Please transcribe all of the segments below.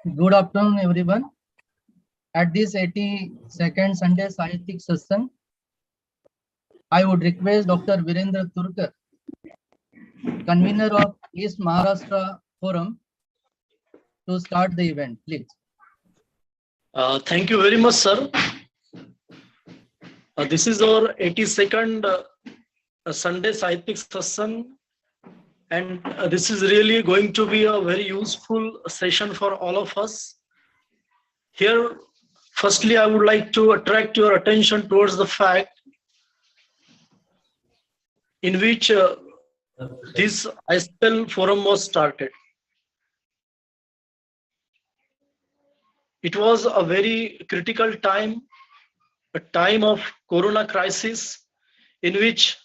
Good afternoon, everyone. At this 82nd Sunday Scientific session, I would request Dr. Virendra Turkar, convener of East Maharashtra Forum, to start the event, please. Thank you very much, sir. This is our 82nd Sunday Scientific session, and this is really going to be a very useful session for all of us. Here, firstly, I would like to attract your attention towards the fact in which this iSPELL forum was started. It was a very critical time, a time of Corona crisis, in which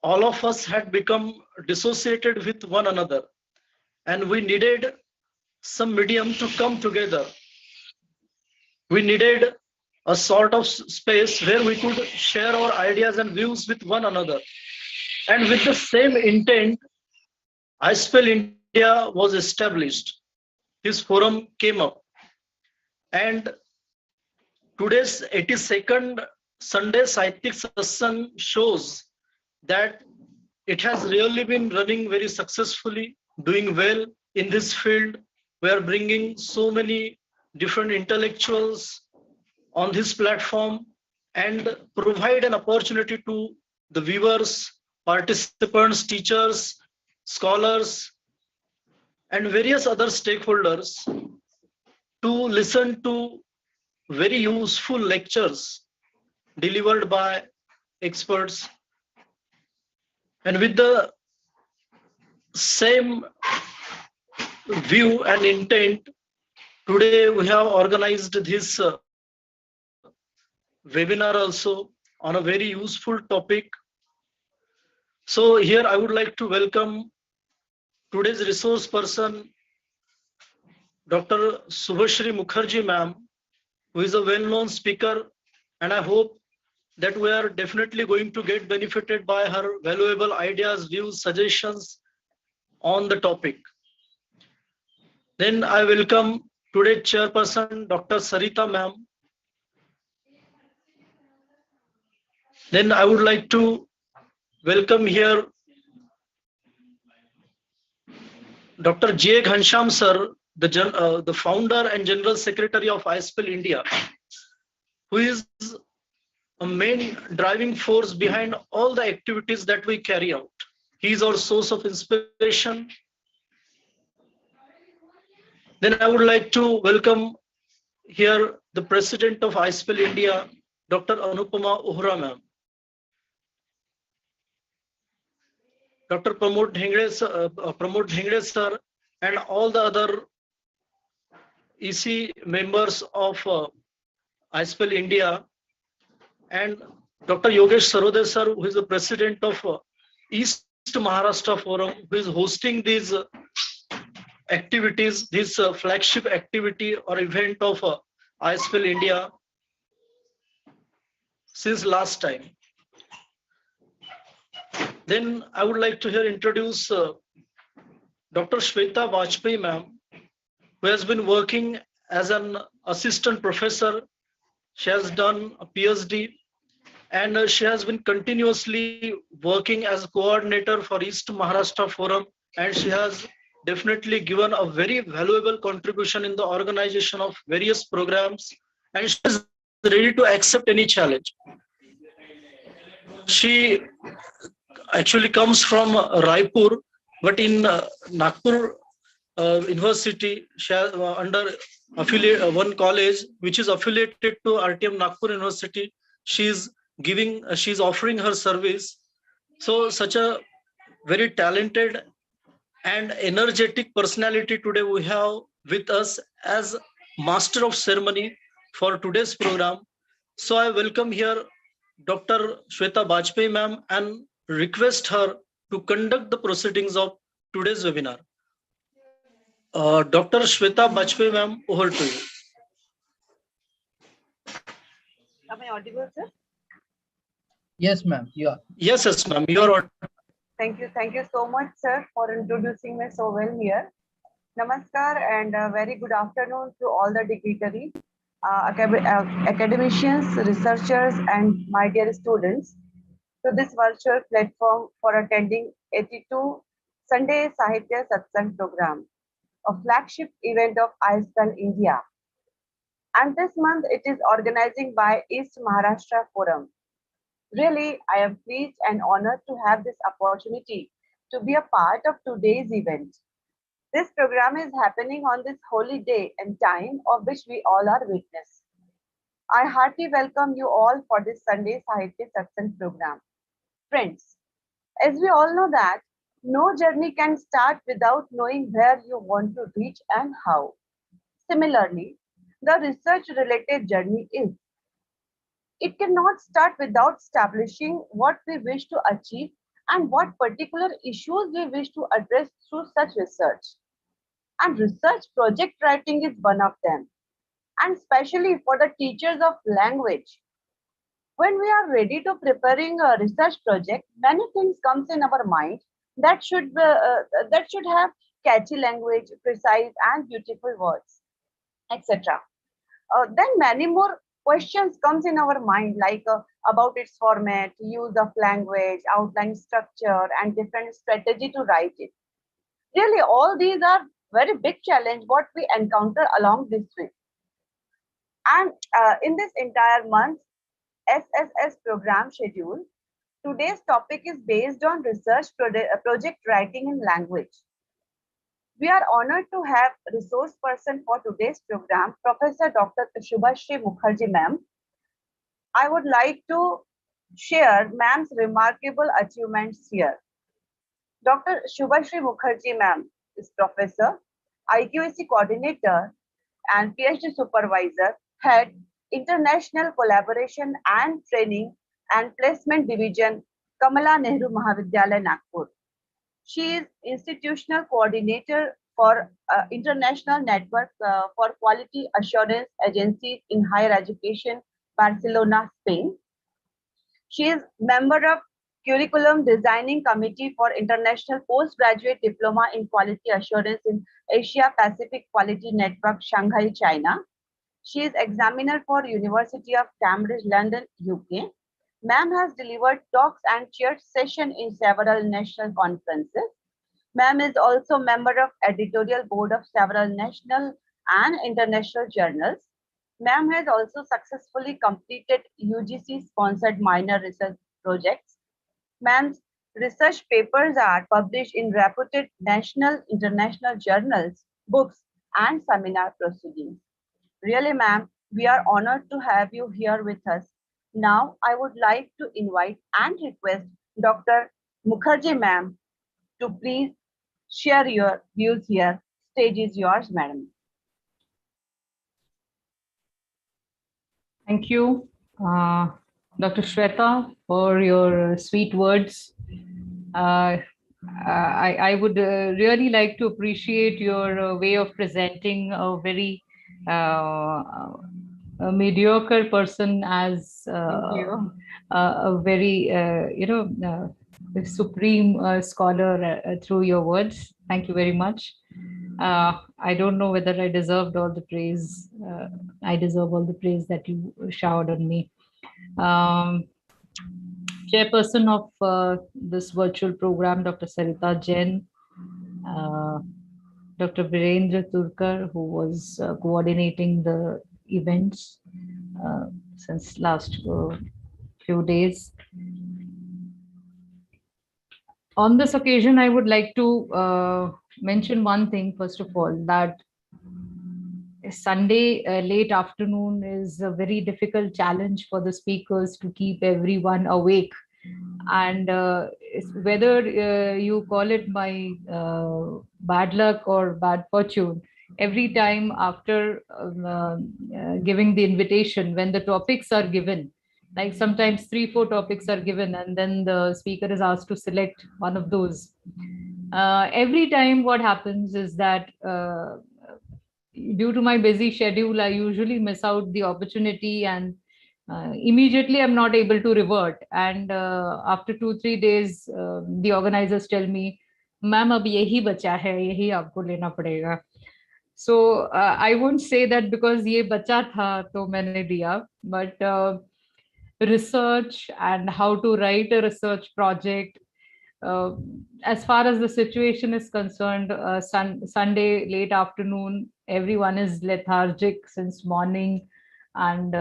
all of us had become dissociated with one another, and we needed some medium to come together. We needed a sort of space where we could share our ideas and views with one another. And with the same intent, iSPELL India was established. This forum came up. And today's 82nd Sunday Scientific session shows that it has really been running very successfully, doing well in this field. We are bringing so many different intellectuals on this platform and provide an opportunity to the viewers, participants, teachers, scholars, and various other stakeholders to listen to very useful lectures delivered by experts. And with the same view and intent, today we have organized this webinar also on a very useful topic. So here I would like to welcome today's resource person, Dr. Subhashri Mukherjee ma'am, who is a well-known speaker, and I hope that we are definitely going to get benefited by her valuable ideas, views, suggestions on the topic. Then I welcome today's chairperson, Dr. Sarita ma'am. Then I would like to welcome here Dr. J. Ghansham sir, the founder and general secretary of iSPELL India, who is a main driving force behind all the activities that we carry out. He is our source of inspiration. Then I would like to welcome here the president of iSPELL India, Dr. Anupama Ohra ma'am. Dr. Pramod Dhengde sir, and all the other EC members of iSPELL India, and Dr. Yogesh Sarode sir, who is the president of East Maharashtra Forum, who is hosting these activities, this flagship activity or event of iSPELL India since last time. Then I would like to here introduce Dr. Shweta Vajpayee ma'am, who has been working as an assistant professor. She has done a PhD, and she has been continuously working as a coordinator for East Maharashtra Forum, and she has definitely given a very valuable contribution in the organization of various programs, and she is ready to accept any challenge. She actually comes from Raipur, but in Nagpur University, she has, under one college which is affiliated to RTM Nagpur University, she's offering her service. So such a very talented and energetic personality today we have with us as master of ceremony for today's program. So I welcome here Dr. Shweta Vajpayee ma'am and request her to conduct the proceedings of today's webinar. Dr. Shweta Vajpayee ma'am, over to you. Am I audible, sir? Yes, ma'am, you are. Yes, ma'am, you are audible. Thank you so much, sir, for introducing me so well here. Namaskar and very good afternoon to all the dignitaries, academicians, researchers, and my dear students to this virtual platform for attending 82 Sunday Sahitya Satsang program, a flagship event of iSPELL India. And this month it is organizing by East Maharashtra Forum. Really, I am pleased and honored to have this opportunity to be a part of today's event. This program is happening on this holy day and time of which we all are witness. I heartily welcome you all for this Sunday Sahitya Satsang program. Friends, as we all know that no journey can start without knowing where you want to reach and how. Similarly, the research related journey is. It cannot start without establishing what we wish to achieve and what particular issues we wish to address through such research. And research project writing is one of them, and especially for the teachers of language. When we are ready to preparing a research project, many things comes in our mind that should have catchy language, precise and beautiful words, etc. Then many more questions comes in our mind like about its format, use of language, outline structure, and different strategy to write it. Really, all these are very big challenge what we encounter along this way. And in this entire month SSS program schedule, today's topic is based on project writing in language. We are honored to have resource person for today's program, Professor Dr. Shubhashri Mukherjee ma'am. I would like to share ma'am's remarkable achievements here. Dr. Shubhashri Mukherjee ma'am is professor, IQAC coordinator, and PhD supervisor, head international collaboration and training and placement division, Kamala Nehru Mahavidyalaya, Nagpur. She is institutional coordinator for international network for quality assurance agencies in higher education, Barcelona, Spain. She is member of curriculum designing committee for international postgraduate diploma in quality assurance in Asia Pacific Quality Network, Shanghai, China. She is examiner for University of Cambridge, London, UK. Ma'am has delivered talks and chaired sessions in several national conferences. Ma'am is also member of editorial board of several national and international journals. Ma'am has also successfully completed UGC sponsored minor research projects. Ma'am's research papers are published in reputed national, international journals, books, and seminar proceedings. Really, ma'am, we are honored to have you here with us. Now, I would like to invite and request Dr. Mukherjee, ma'am, to please share your views here. Stage is yours, madam. Thank you, Dr. Shweta, for your sweet words. I would really like to appreciate your way of presenting a very a mediocre person as a very, supreme scholar through your words. Thank you very much. I don't know whether I deserved all the praise. I deserve all the praise that you showered on me. Chairperson of this virtual program, Dr. Sarita Jain, Dr. Virendra Turkar, who was coordinating the events since last few days. On this occasion, I would like to mention one thing, first of all, that Sunday late afternoon is a very difficult challenge for the speakers to keep everyone awake. And whether you call it by bad luck or bad fortune, every time after giving the invitation, when the topics are given, like sometimes 3-4 topics are given and then the speaker is asked to select one of those. Every time what happens is that due to my busy schedule, I usually miss out the opportunity and immediately I'm not able to revert. And after 2-3 days, the organizers tell me, "Ma'am, ab yahi bacha hai, yahi aapko lena padega." So I won't say that because ye bacha tha to maine diya, but research and how to write a research project. Uh, as far as the situation is concerned, Sunday late afternoon, everyone is lethargic since morning, and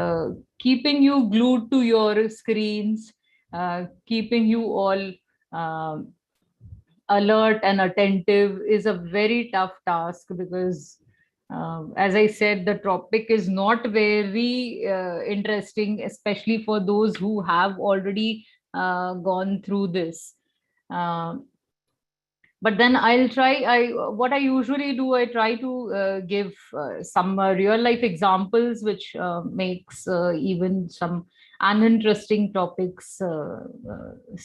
keeping you glued to your screens, keeping you all um alert and attentive is a very tough task, because as I said, the topic is not very interesting, especially for those who have already gone through this. Um but then I'll try. What I usually do, I try to give some real life examples, which makes even some uninteresting topics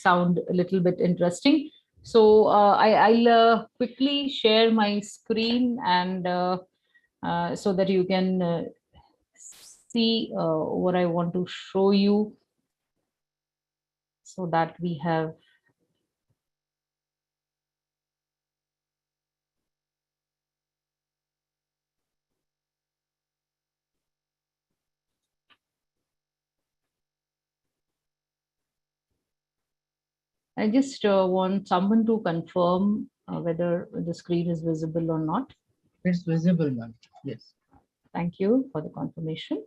sound a little bit interesting. So I'll quickly share my screen, and so that you can see what I want to show you, so that we have. I just want someone to confirm whether the screen is visible or not. It's visible, ma'am. Yes. Thank you for the confirmation.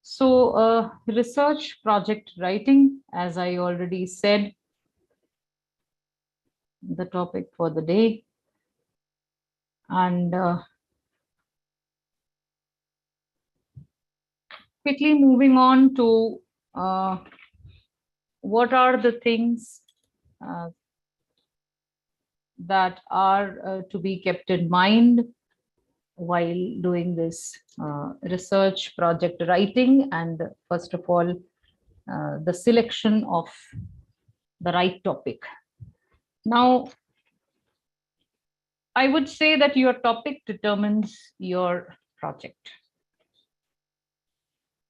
So, research project writing, as I already said, the topic for the day. And quickly moving on to what are the things uh, that are to be kept in mind while doing this research project writing, and first of all, the selection of the right topic. Now, I would say that your topic determines your project.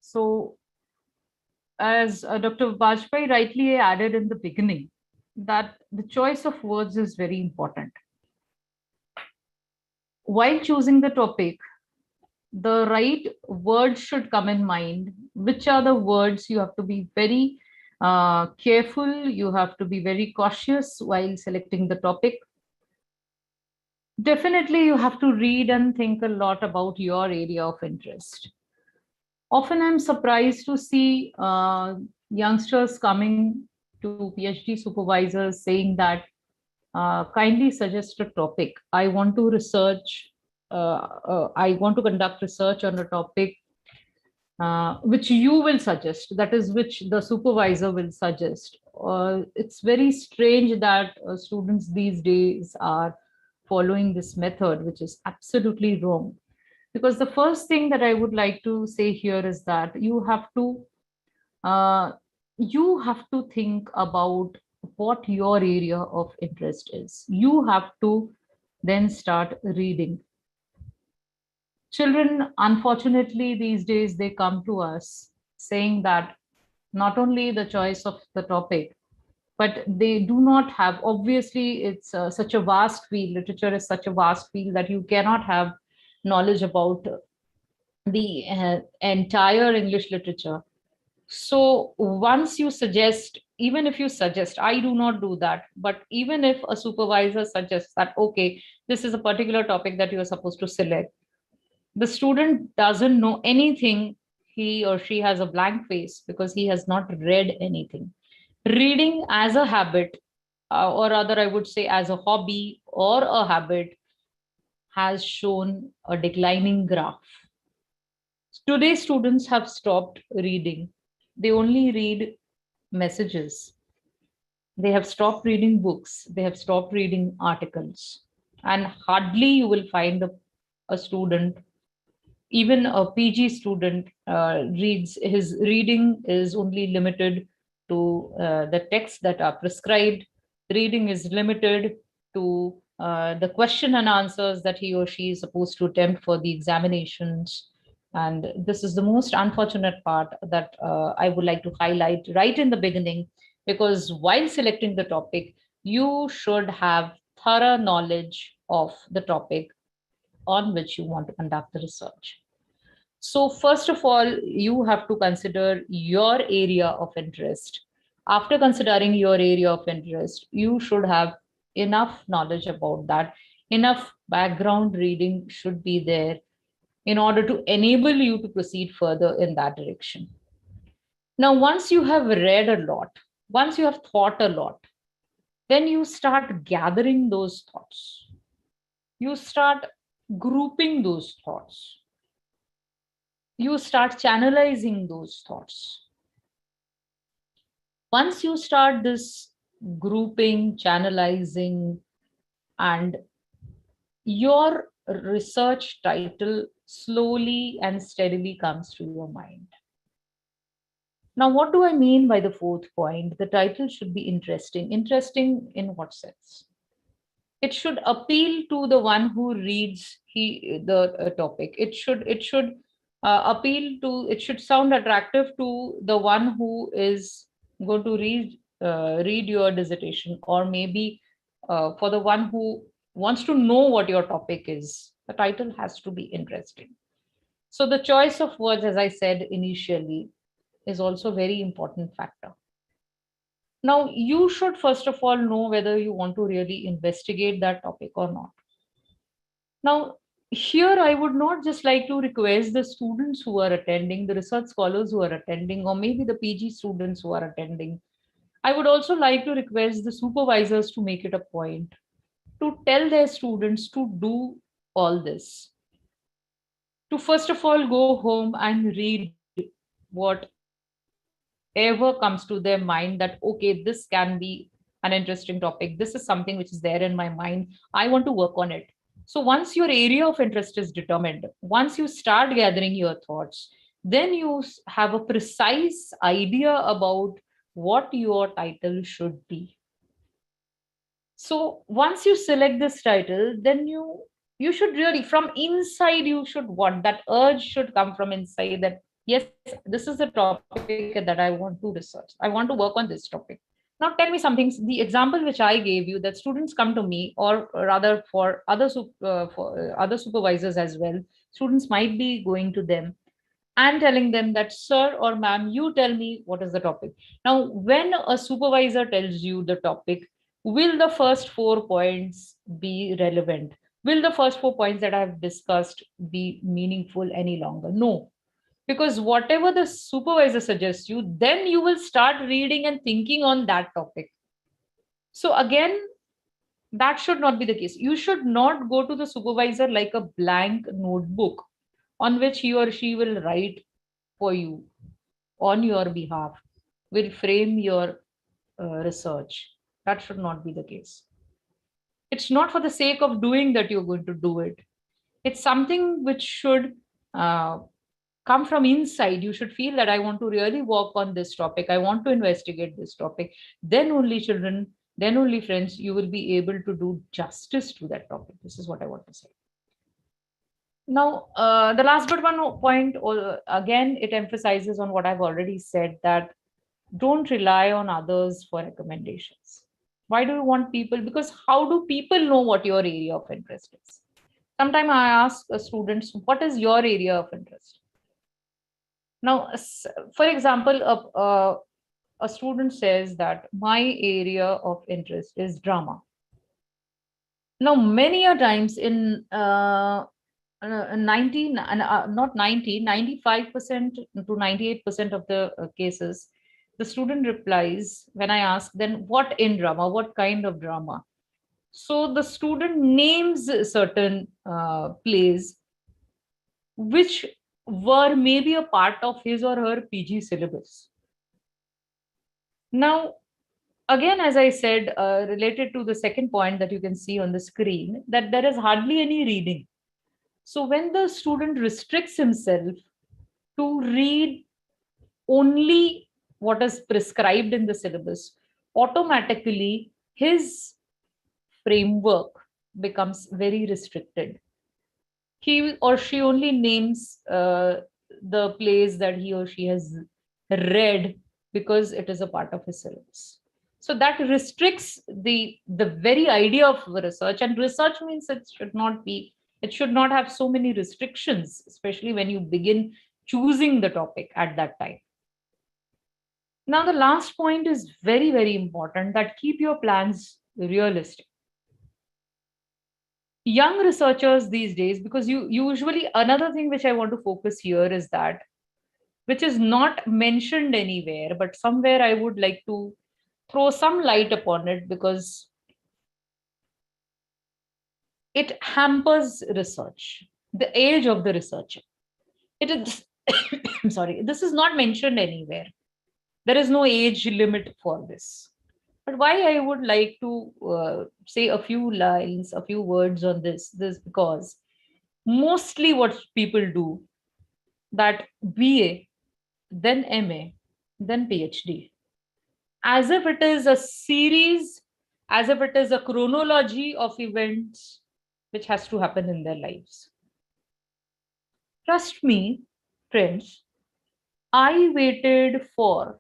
So, as Dr. Bajpai rightly added in the beginning, that the choice of words is very important. While choosing the topic, the right words should come in mind. Which are the words? You have to be very careful, you have to be very cautious while selecting the topic. Definitely, you have to read and think a lot about your area of interest. Often I'm surprised to see youngsters coming to PhD supervisors saying that, kindly suggest a topic. I want to research, I want to conduct research on a topic which you will suggest, that is, which the supervisor will suggest. It's very strange that students these days are following this method, which is absolutely wrong. Because the first thing that I would like to say here is that uh, you have to think about what your area of interest is. You have to then start reading. Children, unfortunately, these days they come to us saying that not only the choice of the topic, but they do not have, obviously, it's such a vast field. Literature is such a vast field that you cannot have knowledge about the entire English literature. So once you suggest, even if you suggest, I do not do that, but even if a supervisor suggests that, okay, this is a particular topic that you are supposed to select, the student doesn't know anything. He or she has a blank face because he has not read anything. Reading as a habit, or rather, I would say as a hobby or a habit, has shown a declining graph. Today, students have stopped reading. They only read messages. They have stopped reading books. They have stopped reading articles. And hardly you will find a student, even a PG student, reads. His reading is only limited to the texts that are prescribed. Reading is limited to the question and answers that he or she is supposed to attempt for the examinations. And this is the most unfortunate part that I would like to highlight right in the beginning, because while selecting the topic, you should have thorough knowledge of the topic on which you want to conduct the research. So first of all, you have to consider your area of interest. After considering your area of interest, you should have enough knowledge about that. Enough background reading should be there in order to enable you to proceed further in that direction. Now, once you have read a lot, once you have thought a lot, then you start gathering those thoughts. You start grouping those thoughts. You start channelizing those thoughts. Once you start this grouping, channelizing, and your research title slowly and steadily comes to your mind. Now, what do I mean by the fourth point? The title should be interesting. Interesting in what sense? It should appeal to the one who reads the topic. It should appeal to. It should sound attractive to the one who is going to read your dissertation, or maybe for the one who wants to know what your topic is. The title has to be interesting. So the choice of words, as I said initially, is also a very important factor. Now, you should first of all know whether you want to really investigate that topic or not. Now, here I would not just like to request the students who are attending, the research scholars who are attending, or maybe the PG students who are attending. I would also like to request the supervisors to make it a point to tell their students to do all this. To first of all go home and read whatever comes to their mind, that okay, this can be an interesting topic, this is something which is there in my mind, I want to work on it. So once your area of interest is determined, once you start gathering your thoughts, then you have a precise idea about what your title should be. So once you select this title, then you should really, from inside, you should want that urge should come from inside, that yes, this is the topic that I want to research, I want to work on this topic. Now tell me something. The example which I gave you, that students come to me, or rather for other supervisors as well, students might be going to them and telling them that, sir or ma'am, you tell me what is the topic. Now, when a supervisor tells you the topic, will the first 4 points be relevant? Will the first 4 points that I have discussed be meaningful any longer? No. Because whatever the supervisor suggests you, then you will start reading and thinking on that topic. So again, that should not be the case. You should not go to the supervisor like a blank notebook on which he or she will write for you on your behalf, will frame your research. That should not be the case. It's not for the sake of doing that you're going to do it. It's something which should come from inside. You should feel that I want to really work on this topic, I want to investigate this topic. Then only children, then only friends, you will be able to do justice to that topic. This is what I want to say. Now, the last but one point, again, it emphasizes on what I've already said, that don't rely on others for recommendations. Why do you want people? Because how do people know what your area of interest is? Sometimes I ask students, what is your area of interest? Now, for example, a student says that my area of interest is drama. Now, many a times in 95% to 98% of the cases, the student replies, when I ask, then what in drama, what kind of drama? So the student names certain plays which were maybe a part of his or her PG syllabus. Now, again, as I said, related to the second point that you can see on the screen, that there is hardly any reading. So when the student restricts himself to read only what is prescribed in the syllabus, automatically his framework becomes very restricted. He or she only names the plays that he or she has read because it is a part of his syllabus. So that restricts the very idea of research, and research means it should not have so many restrictions, especially when you begin choosing the topic at that time. Now, the last point is very, very important, that keep your plans realistic. Young researchers these days, because you usually, another thing which I want to focus here is that, which is not mentioned anywhere, but somewhere I would like to throw some light upon it, because it hampers research, the age of the researcher. It is, I'm sorry, this is not mentioned anywhere. There is no age limit for this. But why I would like to say a few lines, a few words on this because mostly what people do, that BA, then MA, then PhD, as if it is a series, as if it is a chronology of events which has to happen in their lives. Trust me, friends, I waited for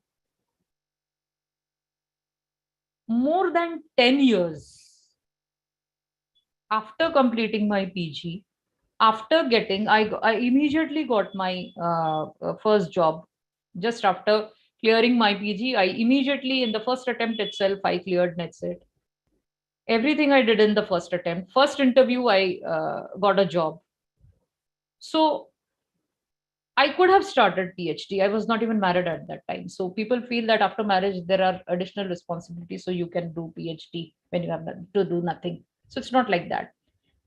more than 10 years after completing my PG. After getting, I immediately got my first job. Just after clearing my PG, I immediately, in the first attempt itself, I cleared NetSet. Everything I did in the first attempt. First interview, I got a job. So I could have started PhD. I was not even married at that time. So people feel that after marriage, there are additional responsibilities. So you can do PhD when you have to do nothing. So it's not like that.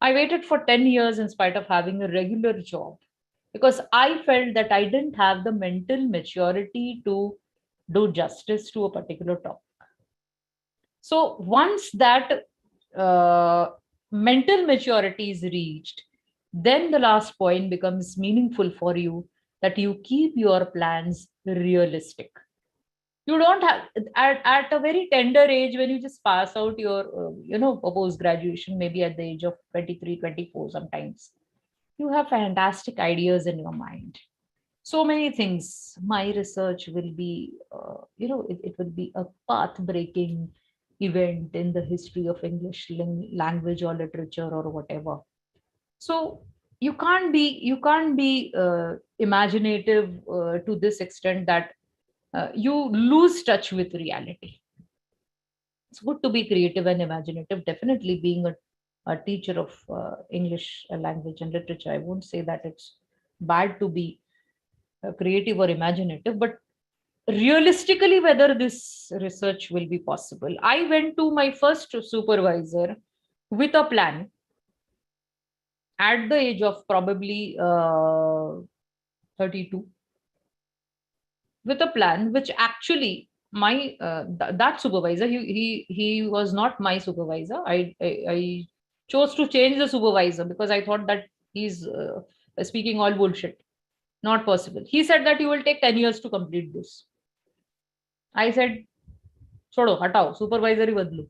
I waited for 10 years in spite of having a regular job, because I felt that I didn't have the mental maturity to do justice to a particular topic. So once that mental maturity is reached, then the last point becomes meaningful for you, that you keep your plans realistic. You don't have, at a very tender age, when you just pass out your post graduation, maybe at the age of 23, 24 sometimes, you have fantastic ideas in your mind. So many things. My research will be it will be a path breaking event in the history of English language or literature or whatever. So you can't be imaginative to this extent that you lose touch with reality. It's good to be creative and imaginative. Definitely, being a teacher of English language and literature, I won't say that it's bad to be creative or imaginative, but realistically, whether this research will be possible. I went to my first supervisor with a plan at the age of probably 32, with a plan which actually my that supervisor, he was not my supervisor. I chose to change the supervisor because I thought that he's speaking all bullshit. Not possible. He said that you will take 10 years to complete this. I said, chodo, hatao, supervisor hi badlo.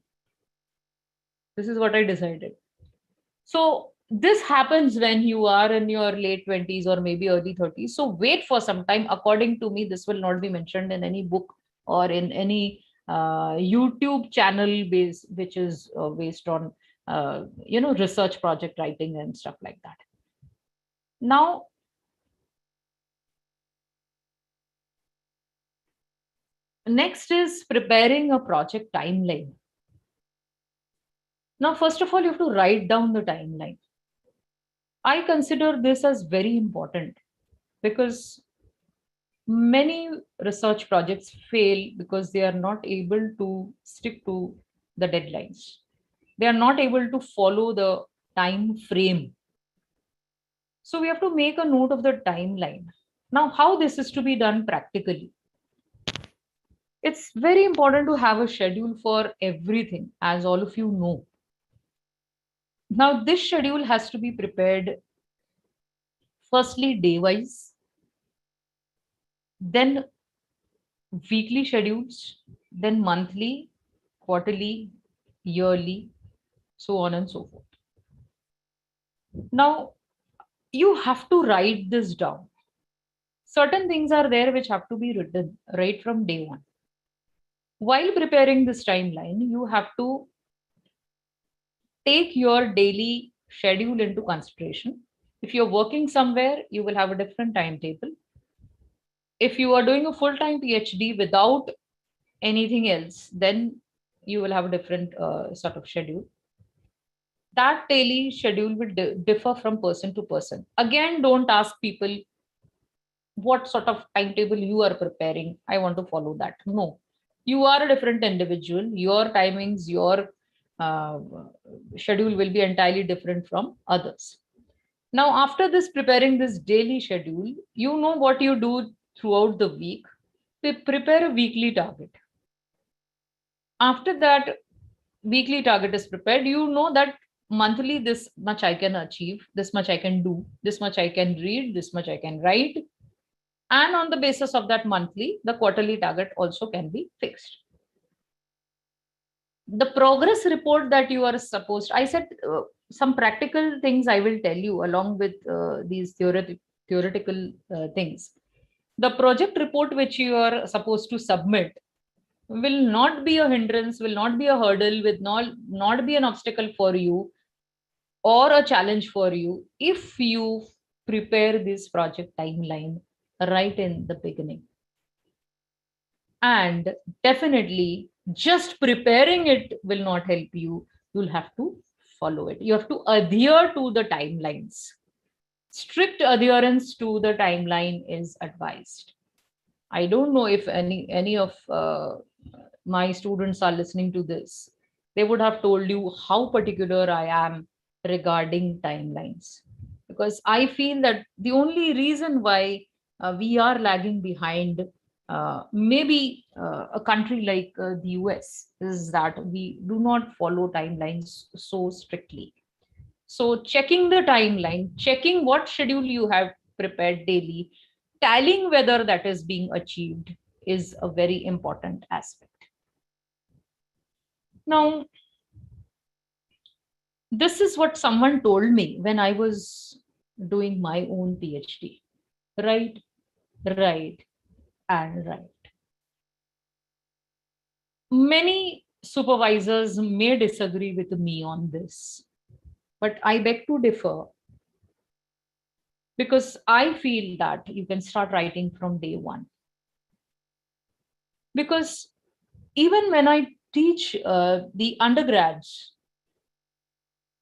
This is what I decided. So this happens when you are in your late 20s or maybe early 30s. So wait for some time. According to me, this will not be mentioned in any book or in any YouTube channel which is based on research project writing and stuff like that. Now, next is preparing a project timeline. Now, first of all, you have to write down the timeline. I consider this as very important because many research projects fail because they are not able to stick to the deadlines. They are not able to follow the time frame. So we have to make a note of the timeline. Now, how this is to be done practically? It's very important to have a schedule for everything, as all of you know. Now, this schedule has to be prepared firstly day-wise, then weekly schedules, then monthly, quarterly, yearly, so on and so forth. Now, you have to write this down. Certain things are there which have to be written right from day one. While preparing this timeline, you have to take your daily schedule into consideration. If you're working somewhere, you will have a different timetable. If you are doing a full-time PhD without anything else, then you will have a different sort of schedule. That daily schedule will differ from person to person. Again, don't ask people what sort of timetable you are preparing. I want to follow that. No, you are a different individual. Your timings, your uh, schedule will be entirely different from others. Now, after this, preparing this daily schedule, you know what you do throughout the week. Prepare a weekly target. After that weekly target is prepared, you know that monthly this much I can achieve, this much I can do, this much I can read, this much I can write. And on the basis of that monthly, the quarterly target also can be fixed. The progress report that you are supposed, I said some practical things I will tell you along with these theoretical things. The project report which you are supposed to submit will not be a hindrance, will not be a hurdle, will not be an obstacle for you or a challenge for you if you prepare this project timeline right in the beginning. And definitely, just preparing it will not help you. You'll have to follow it. You have to adhere to the timelines. Strict adherence to the timeline is advised. I don't know if any of my students are listening to this. They would have told you how particular I am regarding timelines. Because I feel that the only reason why we are lagging behind maybe a country like the US is that we do not follow timelines so strictly. So checking the timeline, checking what schedule you have prepared daily, tallying whether that is being achieved is a very important aspect. Now, this is what someone told me when I was doing my own PhD. Right, right, and right. Many supervisors may disagree with me on this, but I beg to differ because I feel that you can start writing from day one. Because even when I teach the undergrads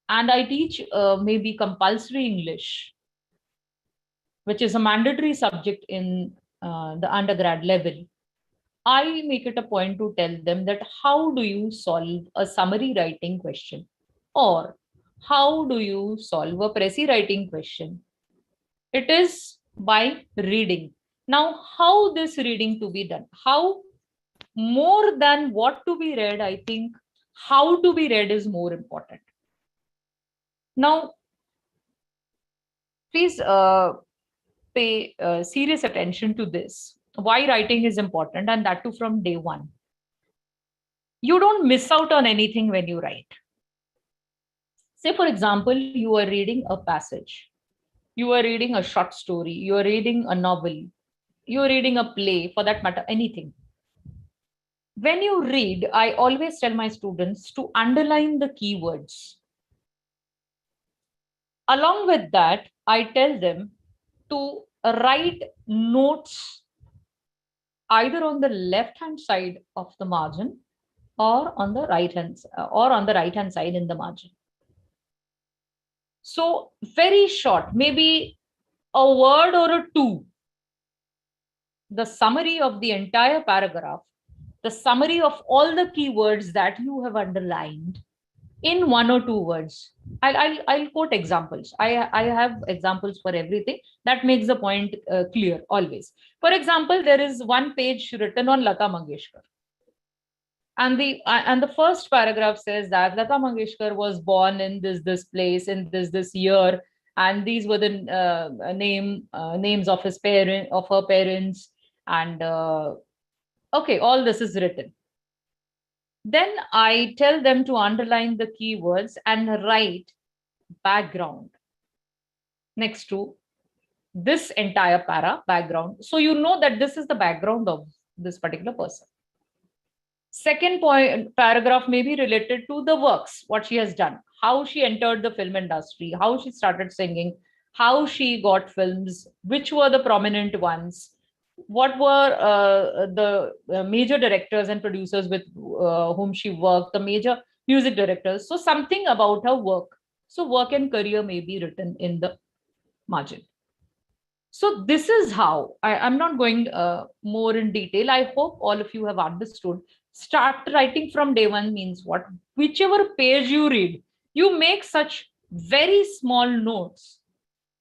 and I teach maybe compulsory English, which is a mandatory subject in the undergrad level, I make it a point to tell them that how do you solve a summary writing question, or how do you solve a précis writing question? It is by reading. Now, how this reading to be done? How more than what to be read, I think how to be read is more important. Now, please pay serious attention to this. Why writing is important, and that too from day one. You don't miss out on anything when you write. Say, for example, you are reading a passage, you are reading a short story, you are reading a novel, you are reading a play, for that matter, anything. When you read, I always tell my students to underline the keywords. Along with that, I tell them to write notes either on the left hand side of the margin or on the right hand side in the margin. So very short, maybe a word or a two, the summary of the entire paragraph, the summary of all the keywords that you have underlined in one or two words. I'll quote examples. I have examples for everything that makes the point clear always. For example, there is one page written on Lata Mangeshkar. And the first paragraph says that Lata Mangeshkar was born in this place in this year, and these were the names of her parents, and okay, all this is written. Then I tell them to underline the keywords and write background next to this entire background. So you know that this is the background of this particular person. Second point, paragraph may be related to the works, what she has done, how she entered the film industry, how she started singing, how she got films, which were the prominent ones, what were the major directors and producers with whom she worked, the major music directors. So something about her work. So work and career may be written in the margin. So this is how I'm not going more in detail. I hope all of you have understood. Start writing from day one means what? Whichever page you read, you make such very small notes,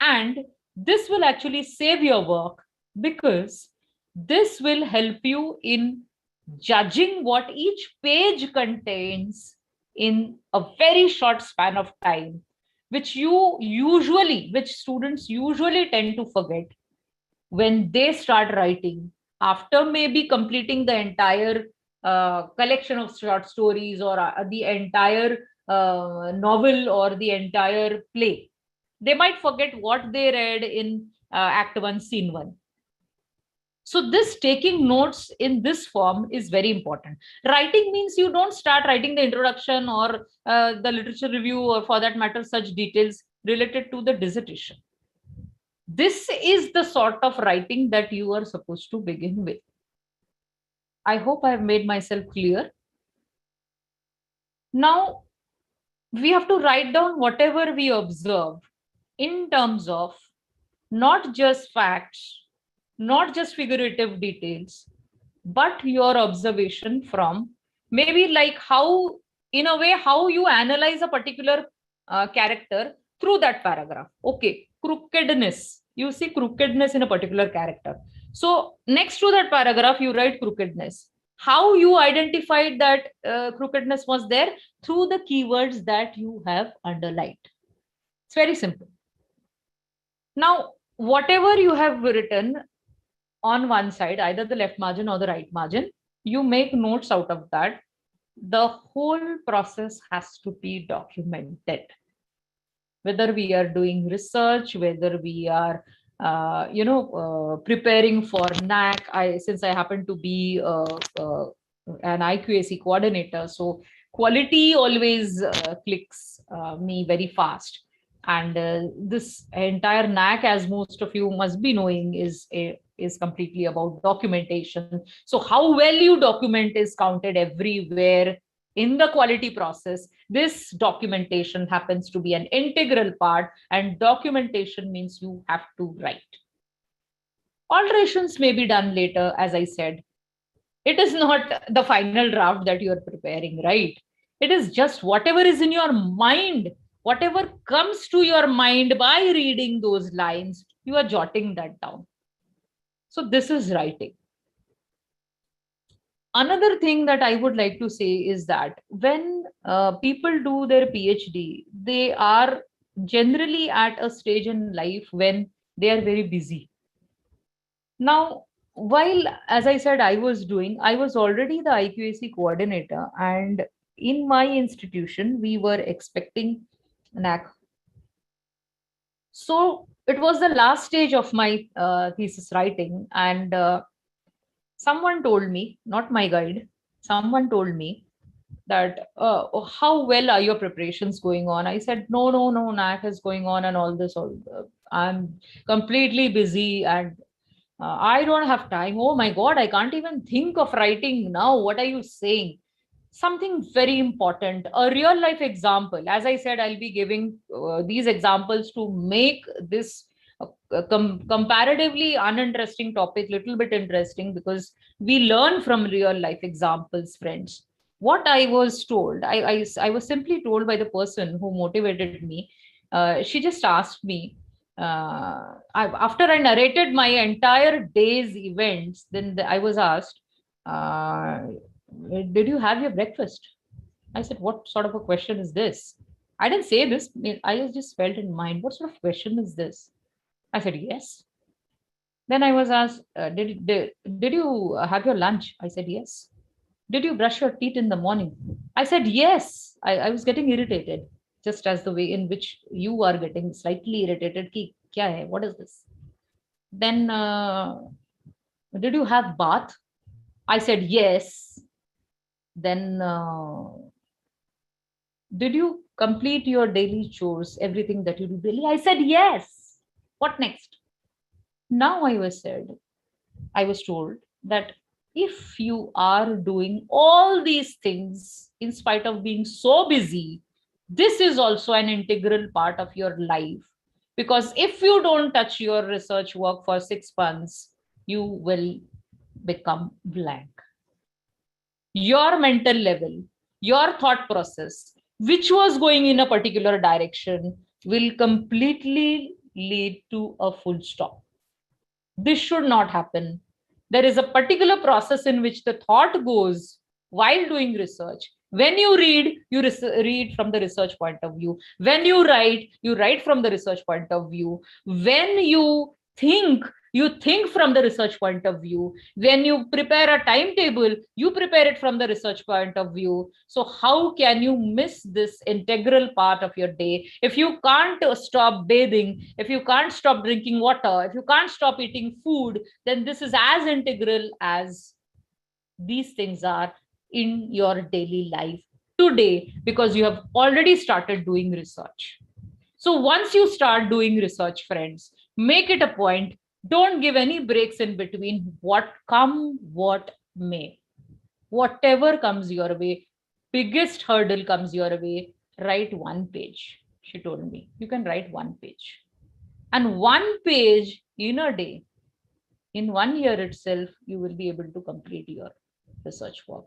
and this will actually save your work, because this will help you in judging what each page contains in a very short span of time, which students usually tend to forget when they start writing after maybe completing the entire collection of short stories, or the entire novel, or the entire play. They might forget what they read in act 1 scene 1. So this taking notes in this form is very important. Writing means you don't start writing the introduction or the literature review, or for that matter such details related to the dissertation. This is the sort of writing that you are supposed to begin with. I hope I have made myself clear. Now, we have to write down whatever we observe in terms of not just facts, not just figurative details, but your observation from maybe like how, in a way, how you analyze a particular character through that paragraph. Okay, crookedness. You see crookedness in a particular character. So next to that paragraph, you write crookedness. How you identified that crookedness was there? Through the keywords that you have underlined. It's very simple. Now, whatever you have written on one side, either the left margin or the right margin, you make notes out of that. The whole process has to be documented. Whether we are doing research, whether we are preparing for NAC. Since I happen to be an IQAC coordinator, so quality always clicks me very fast. And this entire NAC, as most of you must be knowing, is completely about documentation. So how well you document is counted everywhere in the quality process. This documentation happens to be an integral part, and documentation means you have to write. Alterations may be done later, as I said. It is not the final draft that you are preparing, right? It is just whatever is in your mind, whatever comes to your mind by reading those lines, you are jotting that down. So this is writing. Another thing that I would like to say is that when people do their PhD, they are generally at a stage in life when they are very busy. Now, while, as I said, I was already the IQAC coordinator, and in my institution, we were expecting NAC. So it was the last stage of my thesis writing, and someone told me, not my guide, someone told me that, how well are your preparations going on? I said, no, NAC is going on and all this. I'm completely busy, and I don't have time. Oh my God, I can't even think of writing now. What are you saying? Something very important, a real life example. As I said, I'll be giving these examples to make this comparatively uninteresting topic little bit interesting, because we learn from real life examples, friends. What I was told, I was simply told by the person who motivated me. She just asked me, after I narrated my entire day's events, then I was asked, did you have your breakfast? I said, what sort of a question is this? I didn't say this. I just felt in mind, what sort of question is this? I said, yes. Then I was asked, did you have your lunch? I said, yes. Did you brush your teeth in the morning? I said, yes. I was getting irritated, just as the way in which you are getting slightly irritated. Ki, kya hai? What is this? Then, did you have bath? I said, yes. Then did you complete your daily chores, everything that you do daily? I said yes. What next? Now I was told that if you are doing all these things in spite of being so busy, this is also an integral part of your life. Because if you don't touch your research work for 6 months, you will become blank. Your mental level, your thought process, which was going in a particular direction, will completely lead to a full stop. This should not happen. There is a particular process in which the thought goes while doing research. When you read, you read from the research point of view. When you write from the research point of view. When you think from the research point of view. When you prepare a timetable, you prepare it from the research point of view. So how can you miss this integral part of your day? If you can't stop bathing, if you can't stop drinking water, if you can't stop eating food, then this is as integral as these things are in your daily life today, because you have already started doing research. So once you start doing research, friends, make it a point. Don't give any breaks in between. What may. Whatever comes your way, biggest hurdle comes your way, write one page. She told me, you can write one page. And one page in a day, in 1 year itself, you will be able to complete your research work.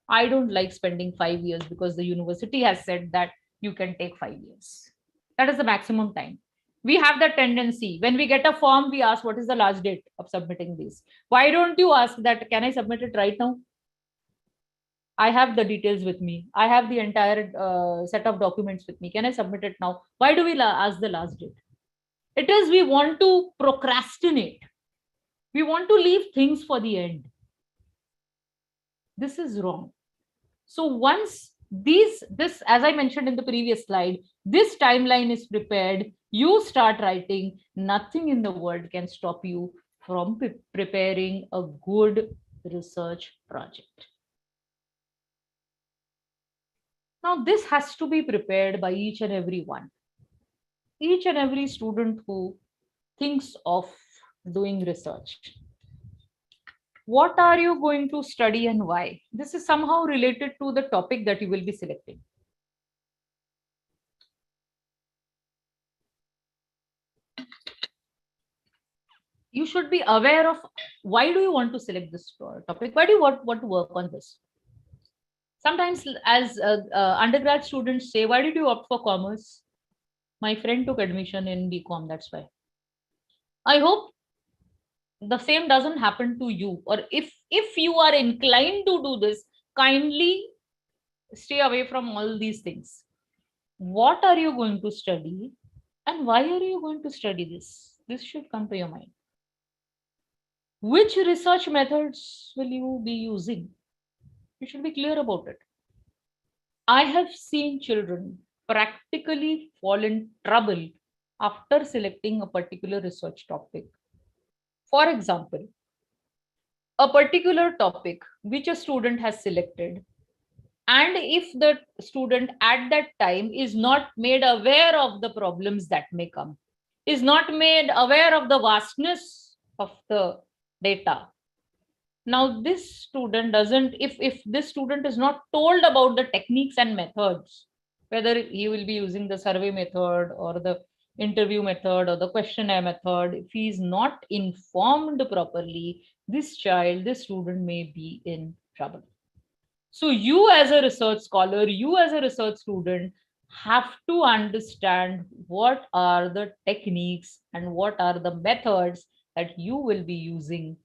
I don't like spending 5 years because the university has said that you can take 5 years. That is the maximum time. We have that tendency. When we get a form, we ask, what is the last date of submitting this? Why don't you ask that, can I submit it right now? I have the details with me. I have the entire set of documents with me. Can I submit it now? Why do we ask the last date? It is we want to procrastinate. We want to leave things for the end. This is wrong. So once this, as I mentioned in the previous slide, this timeline is prepared, you start writing, nothing in the world can stop you from preparing a good research project. Now, this has to be prepared by each and every one. Each and every student who thinks of doing research. What are you going to study and why? This is somehow related to the topic that you will be selecting. You should be aware of why do you want to select this topic? Why do you want to work on this? Sometimes as undergrad students say, why did you opt for commerce? My friend took admission in BCom, that's why. I hope the same doesn't happen to you. Or if you are inclined to do this, kindly stay away from all these things. What are you going to study and why are you going to study this? This should come to your mind. Which research methods will you be using? You should be clear about it. I have seen children practically fall in trouble after selecting a particular research topic. For example, a particular topic which a student has selected, and if the student at that time is not made aware of the problems that may come, is not made aware of the vastness of the data. Now this student doesn't, if this student is not told about the techniques and methods, whether he will be using the survey method or the interview method or the questionnaire method, if he is not informed properly, this student may be in trouble. So you as a research scholar, you as a research student have to understand what are the techniques and what are the methods that you will be using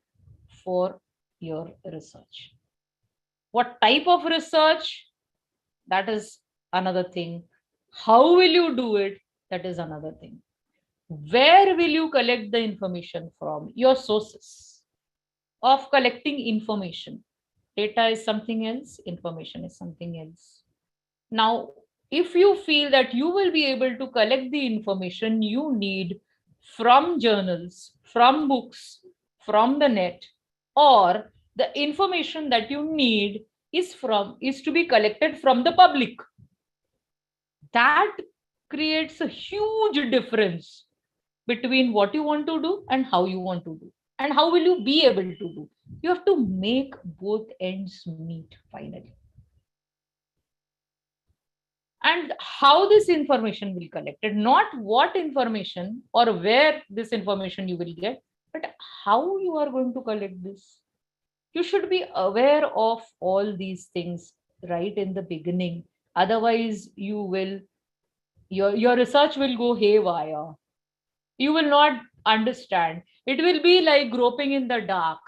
for your research. What type of research? That is another thing. How will you do it? That is another thing. Where will you collect the information from? Your sources of collecting information. Data is something else, information is something else. Now, if you feel that you will be able to collect the information you need from journals, from books, from the net, or the information that you need is to be collected from the public. That creates a huge difference between what you want to do and how you want to do, and how will you be able to do. You have to make both ends meet finally. And how this information will collected, not what information or where this information you will get, but how you are going to collect this. You should be aware of all these things right in the beginning. Otherwise, your research will go haywire. You will not understand. It will be like groping in the dark.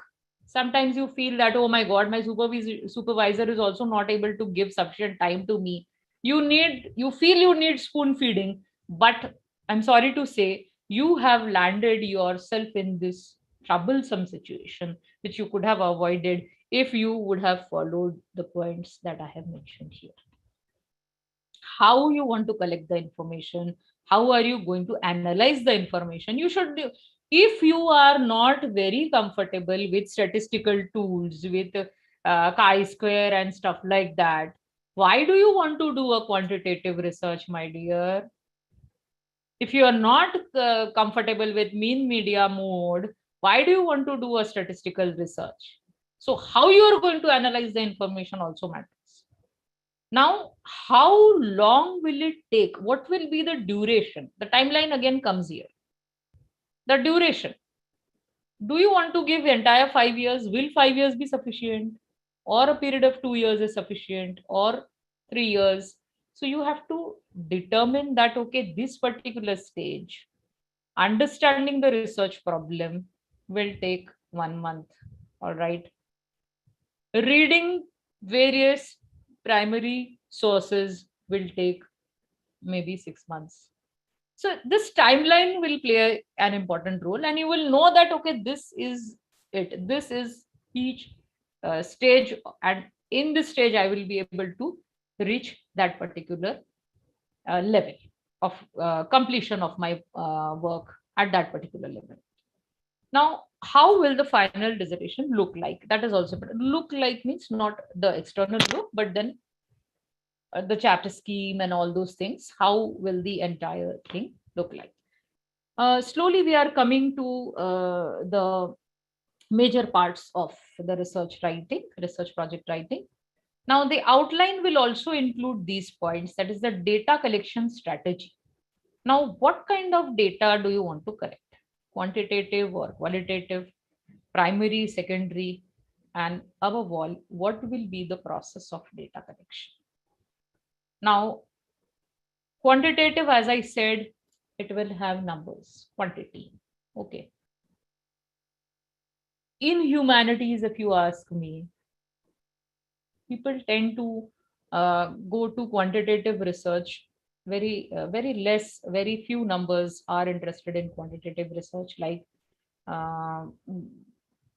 Sometimes you feel that, oh my God, my supervisor is also not able to give sufficient time to me. You feel you need spoon feeding, but I'm sorry to say, you have landed yourself in this troublesome situation, which you could have avoided if you would have followed the points that I have mentioned here. How you want to collect the information, how are you going to analyze the information. You should do, if you are not very comfortable with statistical tools, with chi-square and stuff like that, why do you want to do a quantitative research, my dear? If you are not comfortable with mean media mode, why do you want to do a statistical research? So how you are going to analyze the information also matters. Now, how long will it take? What will be the duration? The timeline again comes here. The duration. Do you want to give entire 5 years? Will 5 years be sufficient? Or a period of 2 years is sufficient? Or 3 years? So you have to determine that, okay, this particular stage, understanding the research problem will take 1 month. All right. Reading various primary sources will take maybe 6 months. So this timeline will play an important role, and you will know that, okay, this is it. This is each stage, and in this stage, I will be able to reach that particular level of completion of my work at that particular level. Now, how will the final dissertation look like? That is also better. Look like means not the external look, but then the chapter scheme and all those things. How will the entire thing look like? Slowly, we are coming to the major parts of the research project writing. Now, the outline will also include these points, that is the data collection strategy. Now, what kind of data do you want to collect? Quantitative or qualitative, primary, secondary, and above all, what will be the process of data collection? Now, quantitative, as I said, it will have numbers, quantity. Okay. In humanities, if you ask me, people tend to go to quantitative research. Very few numbers are interested in quantitative research, like uh,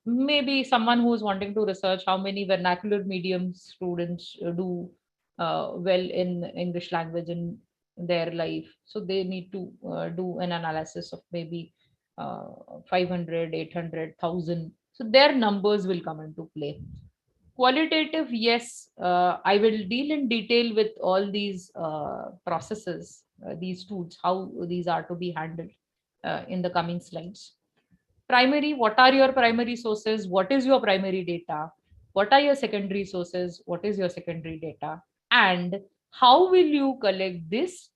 maybe someone who's wanting to research how many vernacular medium students do well in English language in their life. So they need to do an analysis of maybe 500, 800,000. So their numbers will come into play. Qualitative, yes, I will deal in detail with all these processes, these tools, how these are to be handled in the coming slides. Primary, what are your primary sources? What is your primary data? What are your secondary sources? What is your secondary data? And how will you collect this,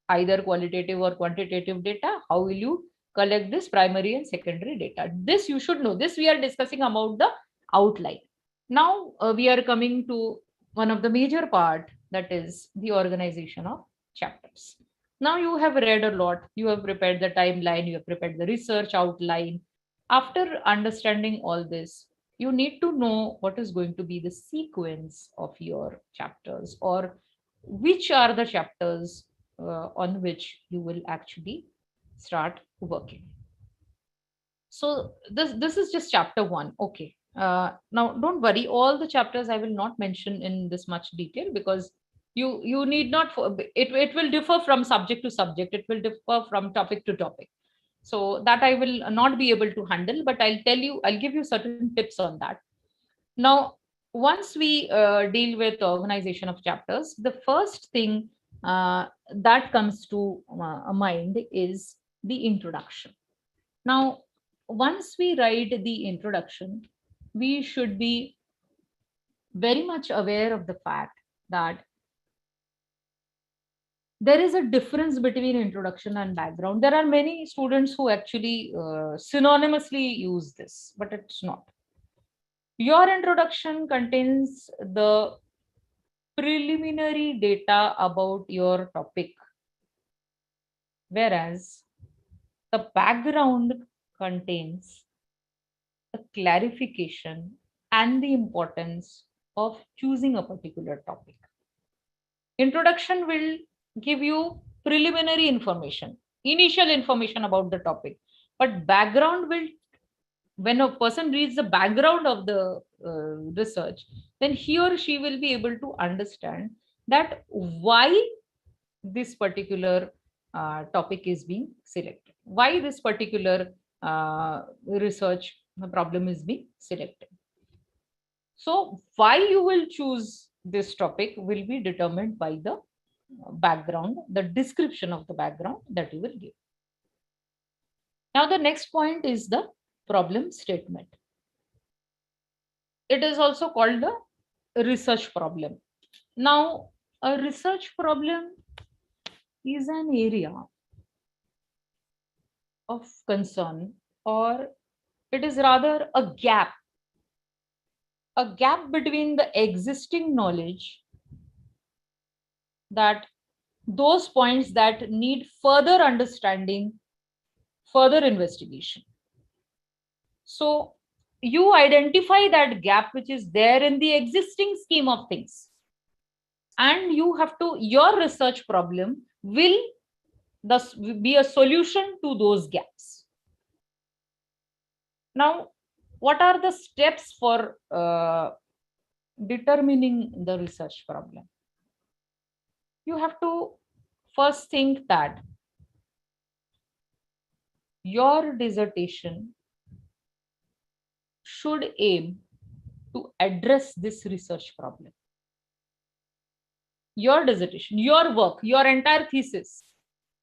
either qualitative or quantitative data? How will you collect this primary and secondary data? This you should know. This we are discussing about the outline. Now we are coming to one of the major part, that is the organization of chapters. Now you have read a lot, you have prepared the timeline, you have prepared the research outline. After understanding all this, you need to know what is going to be the sequence of your chapters, or which are the chapters on which you will actually start working. So this is just chapter 1. Okay. Now don't worry, all the chapters I will not mention in this much detail, because you need not it will differ from subject to subject, it will differ from topic to topic. So that I will not be able to handle, but I'll give you certain tips on that. Now, once we deal with organization of chapters, the first thing that comes to mind is the introduction. Now, once we write the introduction, we should be very much aware of the fact that there is a difference between introduction and background. There are many students who actually synonymously use this, but it's not. Your introduction contains the preliminary data about your topic, whereas the background contains the clarification and the importance of choosing a particular topic. Introduction will give you preliminary information, initial information about the topic, but background will, when a person reads the background of the research, then he or she will be able to understand that why this particular topic is being selected, why this particular research problem is being selected. So why you will choose this topic will be determined by the background, the description of the background that you will give. Now the next point is the problem statement. It is also called the research problem. Now a research problem is an area of concern, or it is rather a gap between the existing knowledge, that those points that need further understanding, further investigation. So you identify that gap which is there in the existing scheme of things, and you have to, your research problem will thus be a solution to those gaps. Now, what are the steps for determining the research problem? You have to first think that your dissertation should aim to address this research problem. Your dissertation, your work, your entire thesis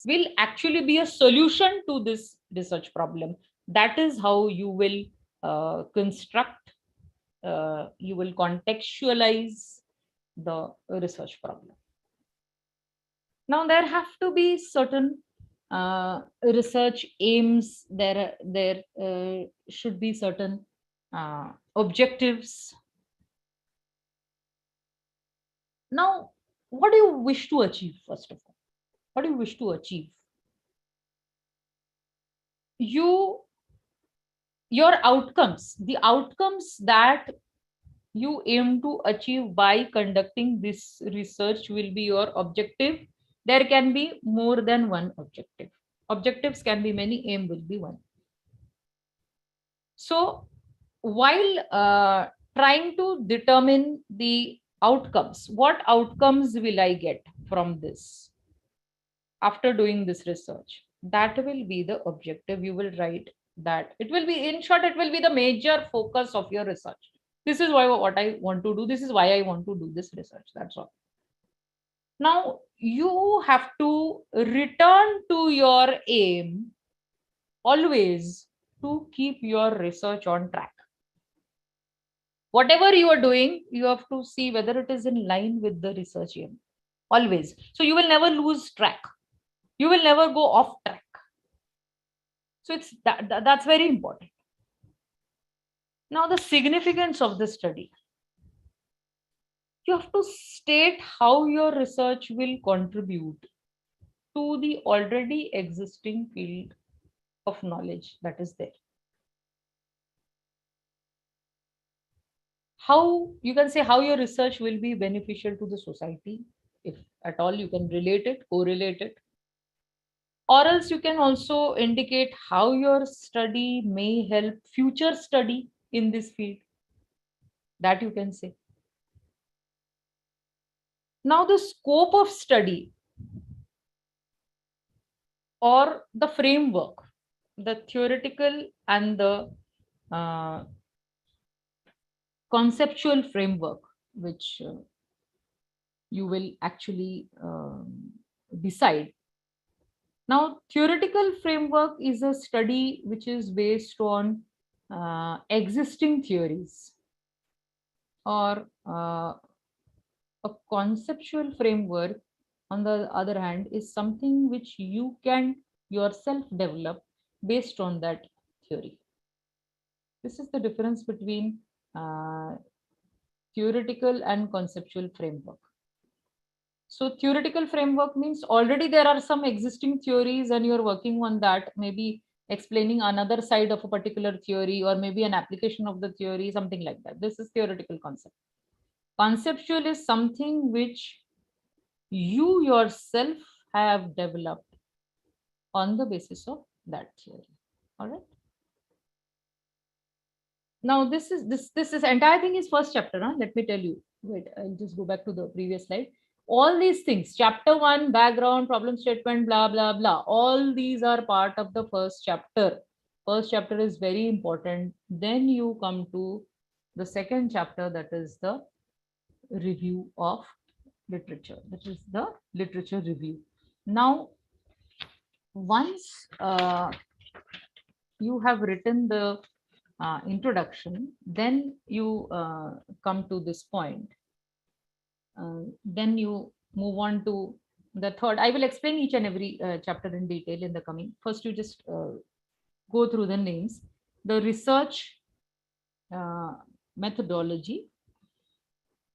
will actually be a solution to this research problem. That is how you will construct, you will contextualize the research problem. Now there have to be certain research aims. There should be certain objectives. Now, what do you wish to achieve? First of all, what do you wish to achieve? Your outcomes, the outcomes that you aim to achieve by conducting this research will be your objective. There can be more than one objective. Objectives can be many, aim will be one. So while trying to determine the outcomes, what outcomes will I get from this after doing this research? That will be the objective. You will write that. It will be, in short, it will be the major focus of your research. This is why what I want to do. This is why I want to do this research. That's all. Now you have to return to your aim always to keep your research on track. Whatever you are doing, you have to see whether it is in line with the research aim. Always. So you will never lose track. You will never go off track. So it's that's very important. Now the significance of the study. You have to state how your research will contribute to the already existing field of knowledge that is there. How, you can say how your research will be beneficial to the society, if at all you can relate it, correlate it. Or else you can also indicate how your study may help future study in this field. That you can say. Now the scope of study or the framework, the theoretical and the conceptual framework which you will actually decide. Now, theoretical framework is a study which is based on existing theories, or a conceptual framework, on the other hand, is something which you can yourself develop based on that theory. This is the difference between theoretical and conceptual framework. So theoretical framework means already there are some existing theories and you're working on that, maybe explaining another side of a particular theory, or maybe an application of the theory, something like that. This is theoretical concept. Conceptual is something which you yourself have developed on the basis of that theory. All right. Now this is entire thing is first chapter. Huh? Let me tell you. Wait, I'll just go back to the previous slide. All these things, chapter 1, background, problem statement, blah blah blah, all these are part of the first chapter. First chapter is very important. Then you come to the second chapter, that is the review of literature. That is the literature review. Now, once you have written the introduction, then you come to this point. Then you move on to the third. I will explain each and every chapter in detail in the coming. First, you just go through the names. The research methodology.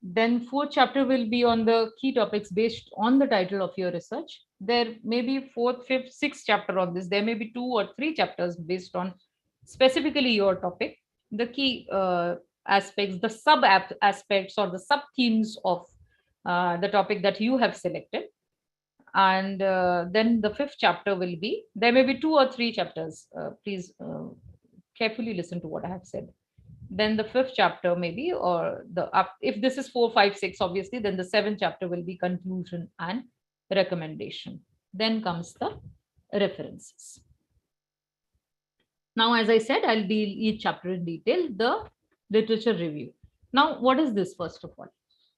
Then fourth chapter will be on the key topics based on the title of your research. There may be fourth, fifth, sixth chapter on this. There may be 2 or 3 chapters based on specifically your topic. The key aspects, the sub aspects or the sub themes of the topic that you have selected. And then the fifth chapter will be, there may be 2 or 3 chapters. Please carefully listen to what I have said. Then the fifth chapter maybe, or the if this is 4, 5, 6, obviously, then the seventh chapter will be conclusion and recommendation. Then comes the references. Now, as I said, I'll deal each chapter in detail. The literature review. Now, what is this? First of all,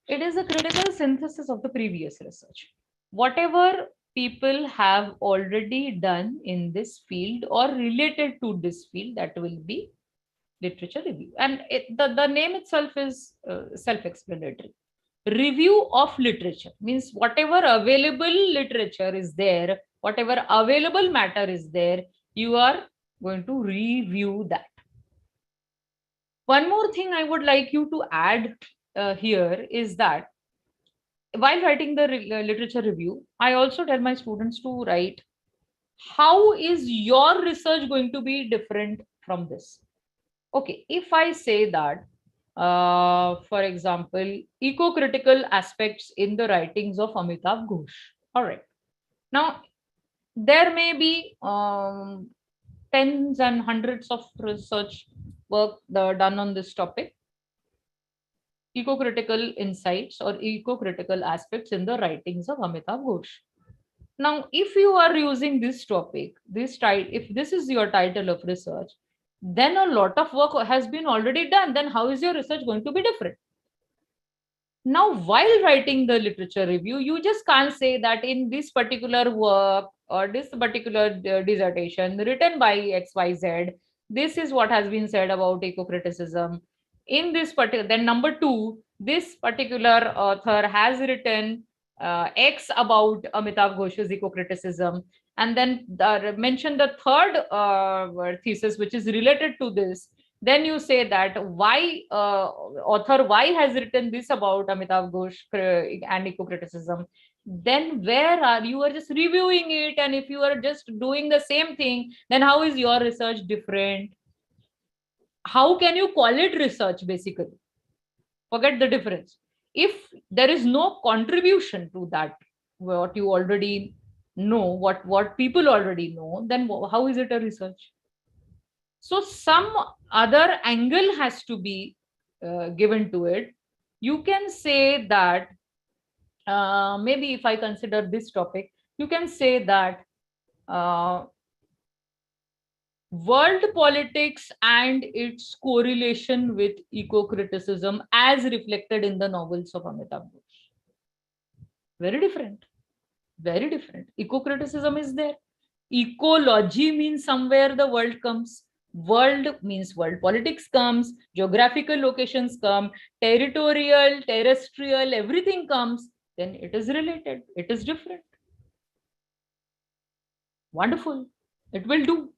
it is a critical synthesis of the previous research. Whatever people have already done in this field or related to this field, that will be literature review. And the name itself is self-explanatory. Review of literature means whatever available literature is there, whatever available matter is there, you are going to review that. One more thing I would like you to add here is that while writing the literature review, I also tell my students to write, how is your research going to be different from this? Okay, if I say that, for example, eco-critical aspects in the writings of Amitav Ghosh. All right. Now, there may be tens and hundreds of research work done on this topic. Eco-critical insights or eco-critical aspects in the writings of Amitav Ghosh. Now, if you are using this topic, if this is your title of research, then a lot of work has been already done. Then how is your research going to be different? Now, while writing the literature review, you just can't say that in this particular work or this particular dissertation written by XYZ, this is what has been said about eco-criticism. In this particular, then number 2, this particular author has written X about Amitav Ghosh's eco-criticism, and then mention the third thesis which is related to this. Then you say that why author Y has written this about Amitav Ghosh and eco-criticism. Then where are you are just reviewing it, and if you are just doing the same thing, then how is your research different? How can you call it research? Basically, forget the difference. If there is no contribution to that, what you already know, what people already know, then how is it a research? So some other angle has to be given to it. You can say that maybe if I consider this topic, you can say that world politics and its correlation with eco-criticism as reflected in the novels of Amitabh Ghosh. Very different. Very different. Eco-criticism is there. Ecology means somewhere the world comes. World means world politics comes, geographical locations come, territorial, terrestrial, everything comes. Then it is related. It is different. Wonderful. It will do.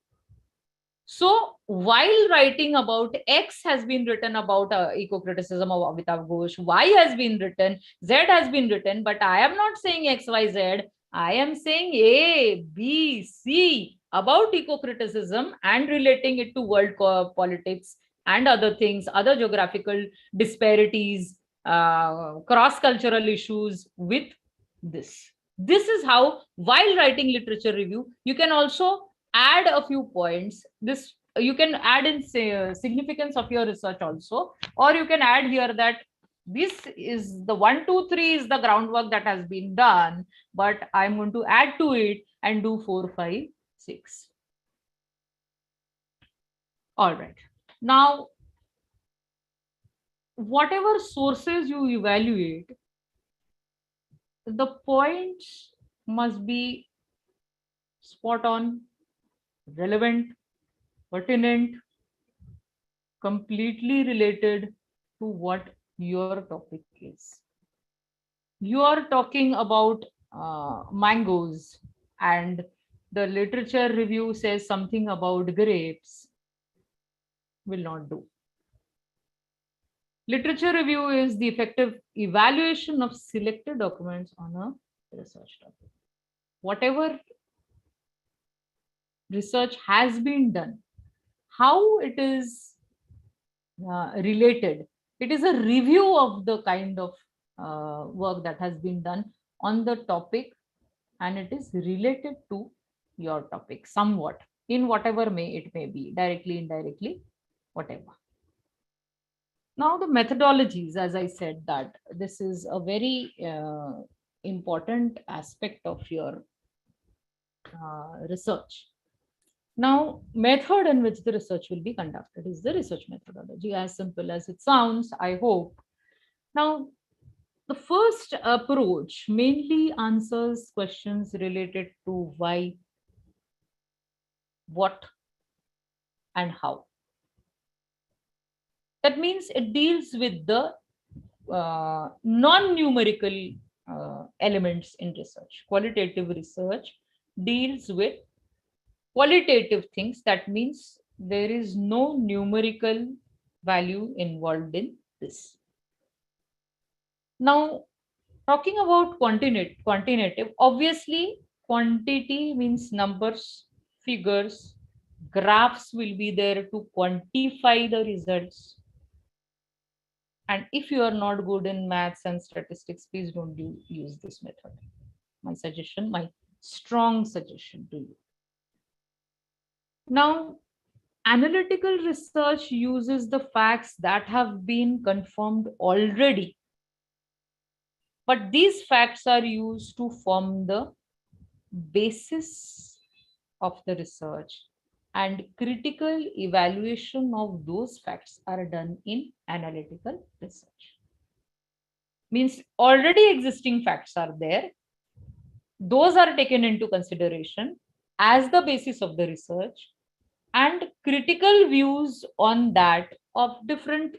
So while writing about X has been written about eco-criticism of Amitabh Ghosh, Y has been written, Z has been written, but I am not saying X, Y, Z. I am saying A, B, C about eco-criticism and relating it to world politics and other things, other geographical disparities, cross-cultural issues with this. This is how, while writing literature review, you can also add a few points. This you can add in significance of your research also, or you can add here that this is the 1, 2, 3 is the groundwork that has been done, but I'm going to add to it and do 4, 5, 6. All right. Now, whatever sources you evaluate, the points must be spot on, relevant, pertinent, completely related to what your topic is. You are talking about mangoes, and the literature review says something about grapes. Will not do. Literature review is the effective evaluation of selected documents on a research topic. Whatever research has been done, how it is related. It is a review of the kind of work that has been done on the topic, and it is related to your topic somewhat, in whatever may it may be, directly, indirectly, whatever. Now the methodologies, as I said, that this is a very important aspect of your research. Now, method in which the research will be conducted is the research methodology, as simple as it sounds, I hope. Now, the first approach mainly answers questions related to why, what, and how. That means it deals with the non-numerical elements in research. Qualitative research deals with qualitative things. That means there is no numerical value involved in this. Now, talking about quantitative, obviously quantity means numbers, figures, graphs will be there to quantify the results. And if you are not good in maths and statistics, please don't use this method. My suggestion, my strong suggestion to you. Now, analytical research uses the facts that have been confirmed already. But these facts are used to form the basis of the research, and critical evaluation of those facts are done in analytical research. Means already existing facts are there. Those are taken into consideration as the basis of the research, and critical views on that of different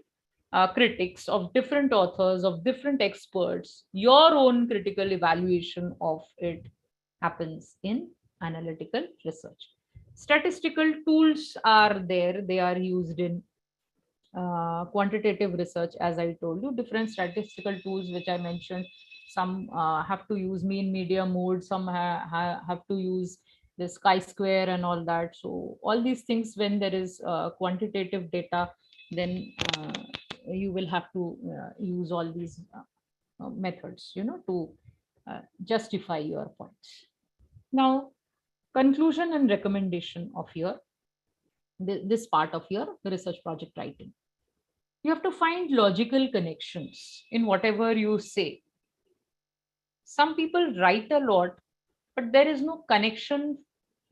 critics, of different authors, of different experts, your own critical evaluation of it happens in analytical research. Statistical tools are there. They are used in quantitative research, as I told you. Different statistical tools which I mentioned. Some have to use mean, median, mode. Some have to use this chi-square and all that. So all these things, when there is quantitative data, then you will have to use all these methods, to justify your points. Now, conclusion and recommendation of your this part of your research project writing. You have to find logical connections in whatever you say. Some people write a lot, but there is no connection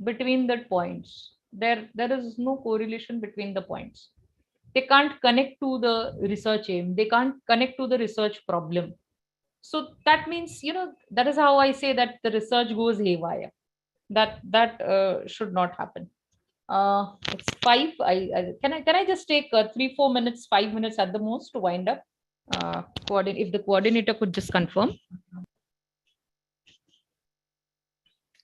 between the points. There is no correlation between the points. They can't connect to the research aim. They can't connect to the research problem. So that means, that is how I say that the research goes haywire. That should not happen. It's five. Can I just take 3-4 minutes, 5 minutes at the most to wind up? If the coordinator could just confirm.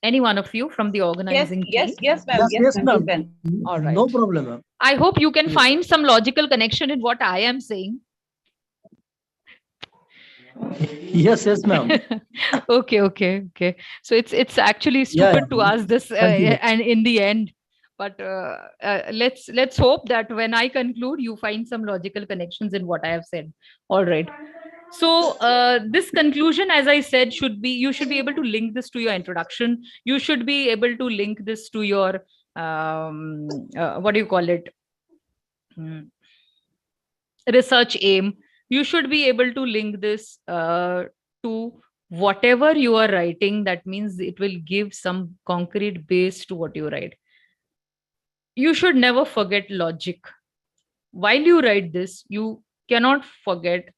Any one of you from the organizing team? Yes, ma'am. Yes, You ma'am. can. All right. No problem, ma'am. I hope you can Yes. find some logical connection in what I am saying. Yes, ma'am. Okay. So it's actually stupid to ask this, Continue. and in the end, but let's hope that when I conclude, you find some logical connections in what I have said. All right. So this conclusion, as I said, you should be able to link this to your introduction. You should be able to link this to your what do you call it? Research aim. You should be able to link this to whatever you are writing. That means it will give some concrete base to what you write. You should never forget logic. While you write this, you cannot forget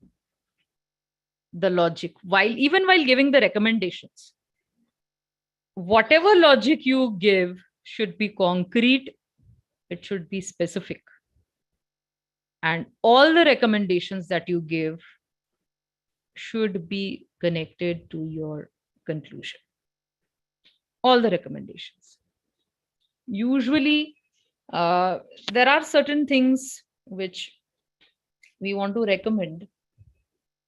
the logic, even while giving the recommendations. Whatever logic you give should be concrete, it should be specific. And all the recommendations that you give should be connected to your conclusion. All the recommendations. Usually, there are certain things which we want to recommend,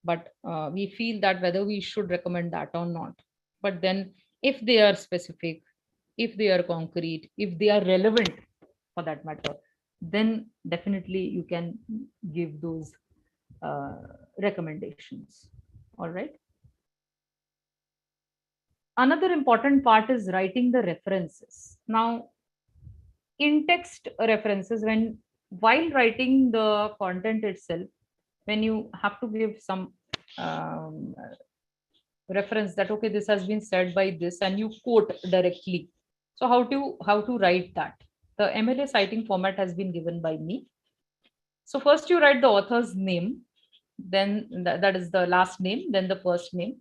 but we feel that whether we should recommend that or not. But then if they are specific, if they are concrete, if they are relevant for that matter, then definitely you can give those recommendations. All right. Another important part is writing the references. Now, in-text references, while writing the content itself, when you have to give some reference that, okay, this has been said by this, and you quote directly. So how to write that? The MLA citing format has been given by me. So first you write the author's name, then that is the last name, then the first name,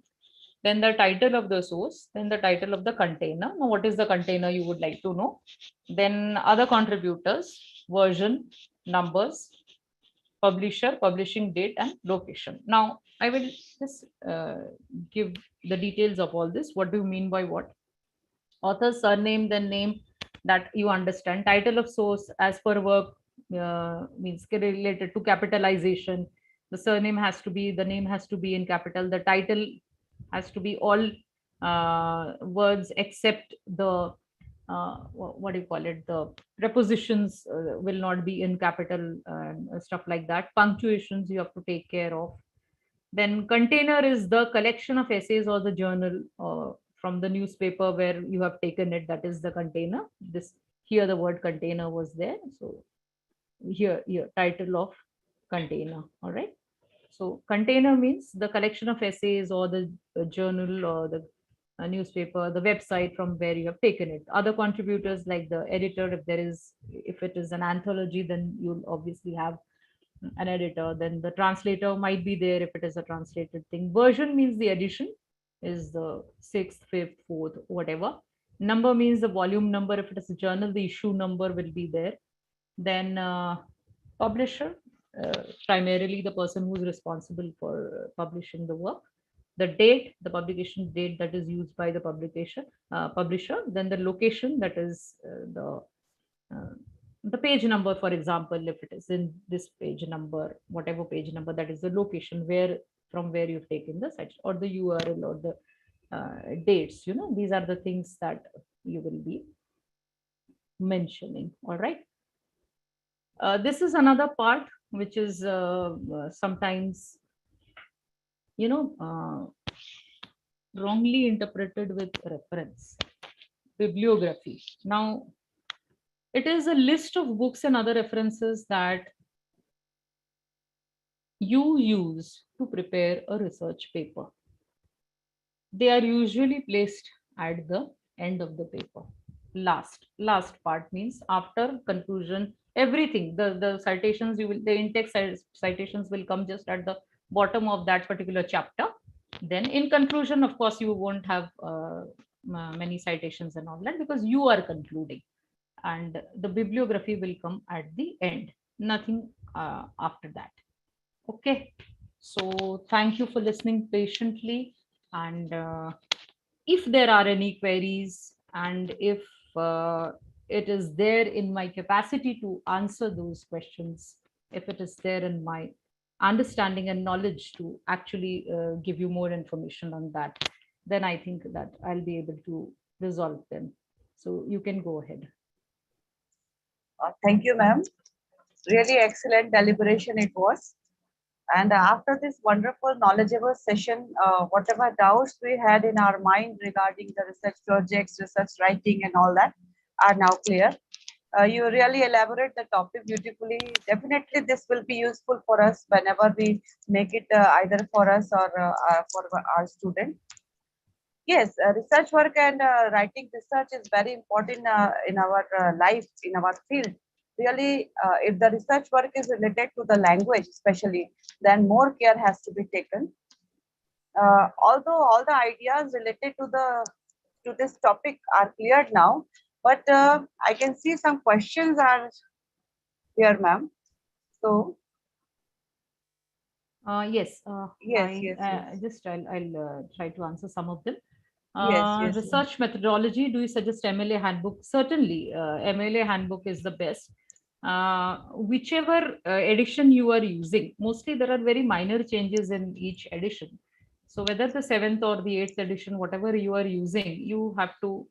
then the title of the source, then the title of the container. Now, what is the container you would like to know? Then other contributors, version, numbers, publisher, publishing date, and location. Now, I will just give the details of all this. What do you mean by what? Author's surname, then name, that you understand. Title of source as per work, means related to capitalization. The surname has to be, the name has to be in capital. The title has to be all words except the what do you call it, the prepositions will not be in capital, and stuff like that. Punctuations you have to take care of. Then container is the collection of essays or the journal from the newspaper where you have taken it, that is the container. This here the word container was there, so here title of container. All right. So container means the collection of essays or the journal or the newspaper, the website from where you have taken it. Other contributors like the editor, if it is an anthology, then you'll obviously have an editor. Then the translator might be there if it is a translated thing. Version means the edition is the 6th, 5th, 4th, whatever. Number means the volume number. If it is a journal, the issue number will be there. Then publisher, primarily the person who is responsible for publishing the work. The date, the publication date that is used by the publisher. Then the location, that is the page number, for example, if it is in this page number, whatever page number, that is the location from where you've taken the section, or the URL, or the dates. These are the things that you will be mentioning. All right. This is another part which is sometimes wrongly interpreted with reference. Bibliography. Now, it is a list of books and other references that you use to prepare a research paper. They are usually placed at the end of the paper. Last part means after conclusion, everything, the citations, you will, the in-text citations will come just at the bottom of that particular chapter. Then in conclusion, of course, you won't have many citations and all that, because you are concluding, and the bibliography will come at the end, nothing after that. Okay, so thank you for listening patiently, and if there are any queries, and if it is there in my capacity to answer those questions, if it is there in my understanding and knowledge to actually give you more information on that, then I think that I'll be able to resolve them. So you can go ahead. Thank you, ma'am. Really excellent deliberation it was. And after this wonderful, knowledgeable session, whatever doubts we had in our mind regarding the research projects, research writing, and all that are now clear. You really elaborate the topic beautifully. Definitely, this will be useful for us whenever we make it either for us or for our student. Yes, research work and writing research is very important in our life, in our field. Really, if the research work is related to the language, especially, then more care has to be taken. Although all the ideas related to this topic are cleared now, but I can see some questions are here, ma'am. So Yes, yes, yes, yes, just I'll try to answer some of them. yes, yes, ma'am. Research methodology, do you suggest MLA handbook? Certainly, MLA handbook is the best. Whichever edition you are using, mostly there are very minor changes in each edition. So whether the 7th or the 8th edition, whatever you are using, you have to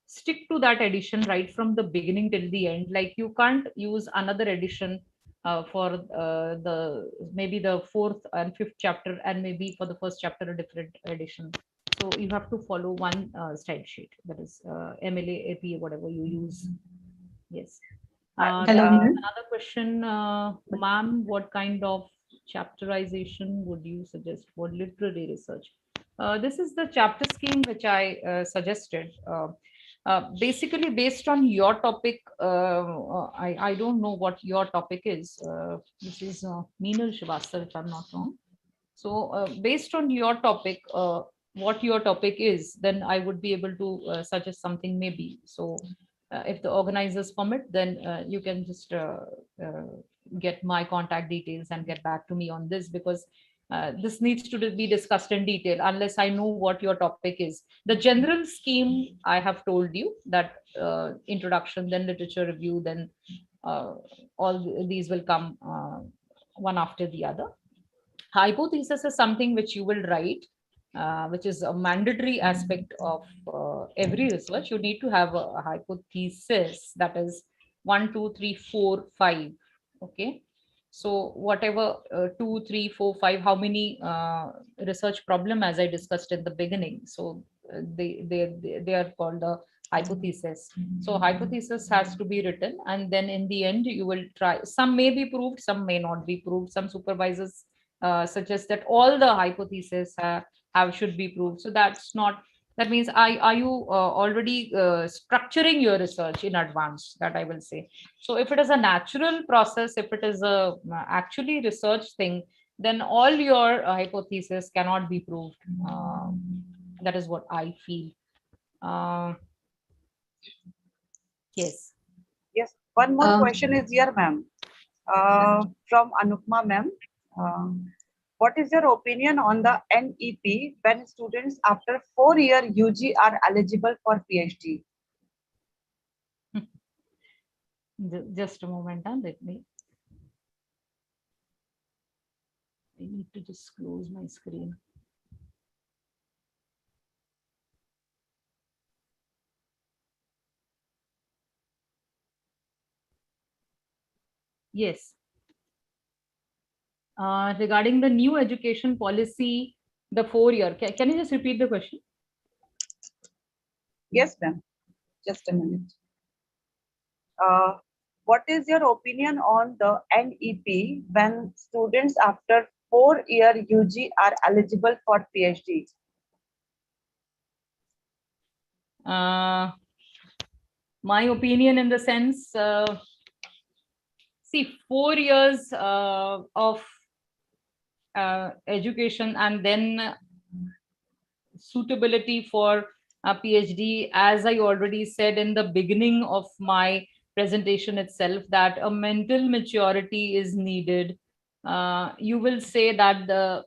stick to that edition right from the beginning till the end. Like you can't use another edition for the maybe the 4th and 5th chapter, and maybe for the first chapter a different edition. So you have to follow one style sheet, that is MLA, APA, whatever you use. Yes. Hello, There ma'am. is another question, ma'am. What kind of chapterization would you suggest for literary research? This is the chapter scheme which I suggested. Basically, based on your topic, I don't know what your topic is. This is Meenal Srivastava, if I'm not wrong. So, based on your topic, what your topic is, then I would be able to suggest something maybe. So, if the organizers permit, then you can just uh, get my contact details and get back to me on this, because this needs to be discussed in detail unless I know what your topic is. The general scheme I have told you, that introduction, then literature review, then all these will come one after the other. Hypothesis is something which you will write, which is a mandatory aspect of every research. You need to have a hypothesis, that is 1, 2, 3, 4, 5. Okay. So whatever 2, 3, 4, 5, how many research problem, as I discussed in the beginning. So they are called the hypothesis. So hypothesis has to be written, and then in the end you will try. Some may be proved, some may not be proved. Some supervisors suggest that all the hypotheses have should be proved. So that's not, that means are you already structuring your research in advance, that I will say. So if it is a natural process, if it is a actually research thing, then all your hypotheses cannot be proved. That is what I feel. Yes. Yes, one more question is here, ma'am. From Anupma, ma'am. What is your opinion on the NEP when students after 4-year UG are eligible for PhD? Just a moment, let me. I need to just close my screen. Yes. Regarding the new education policy, the 4-year, can you just repeat the question? Yes, ma'am. Just a minute. What is your opinion on the NEP when students after 4-year UG are eligible for PhD? My opinion in the sense, see, 4 years of education and then suitability for a PhD, as I already said in the beginning of my presentation itself, that a mental maturity is needed. You will say that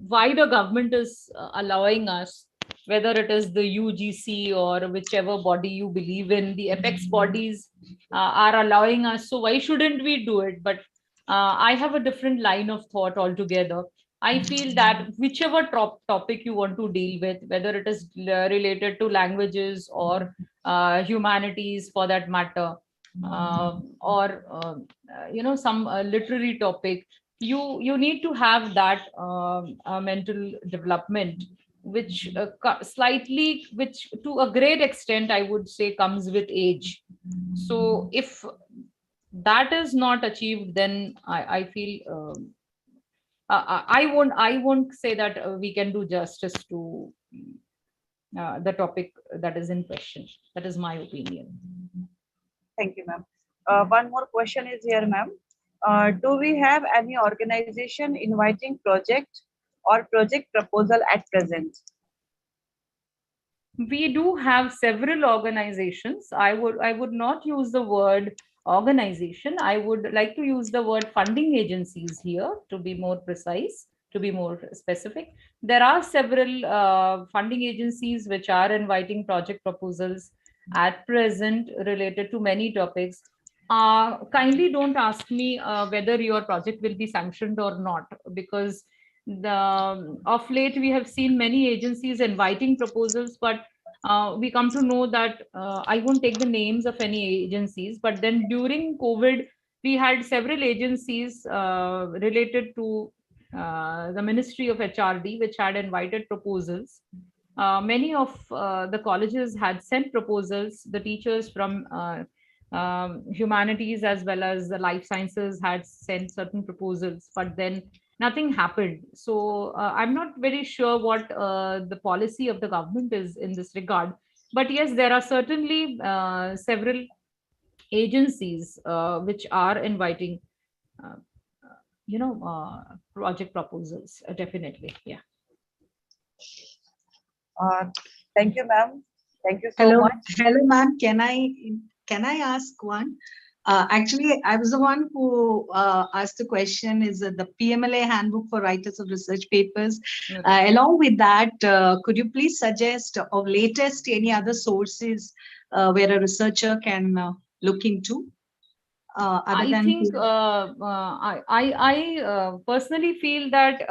why the government is allowing us, whether it is the UGC or whichever body you believe in, the apex bodies are allowing us. So why shouldn't we do it? But I have a different line of thought altogether. I feel that whichever topic you want to deal with, whether it is related to languages or humanities for that matter, or some literary topic, you need to have that mental development, which which to a great extent, I would say, comes with age. So if that is not achieved, then I feel I won't say that we can do justice to the topic that is in question. That is my opinion. Thank you, ma'am. One more question is here, ma'am. Do we have any organization inviting project or project proposal at present? We do have several organizations. I would not use the word organization. I would like to use the word funding agencies here, to be more precise, to be more specific. There are several funding agencies which are inviting project proposals at present related to many topics. Kindly don't ask me whether your project will be sanctioned or not, because of late we have seen many agencies inviting proposals, but we come to know that I won't take the names of any agencies, but then during COVID, we had several agencies related to the Ministry of HRD, which had invited proposals. Many of the colleges had sent proposals. The teachers from humanities as well as the life sciences had sent certain proposals, but then nothing happened. So I'm not very sure what the policy of the government is in this regard. But yes, there are certainly several agencies which are inviting, uh, project proposals. Definitely, yeah. Uh, Thank you, ma'am. Thank you so Hello, much. hello, ma'am. Can I ask one? Actually, I was the one who asked the question. Is the PMLA Handbook for Writers of Research Papers? Along with that, could you please suggest of latest any other sources where a researcher can look into? Other I than think I personally feel that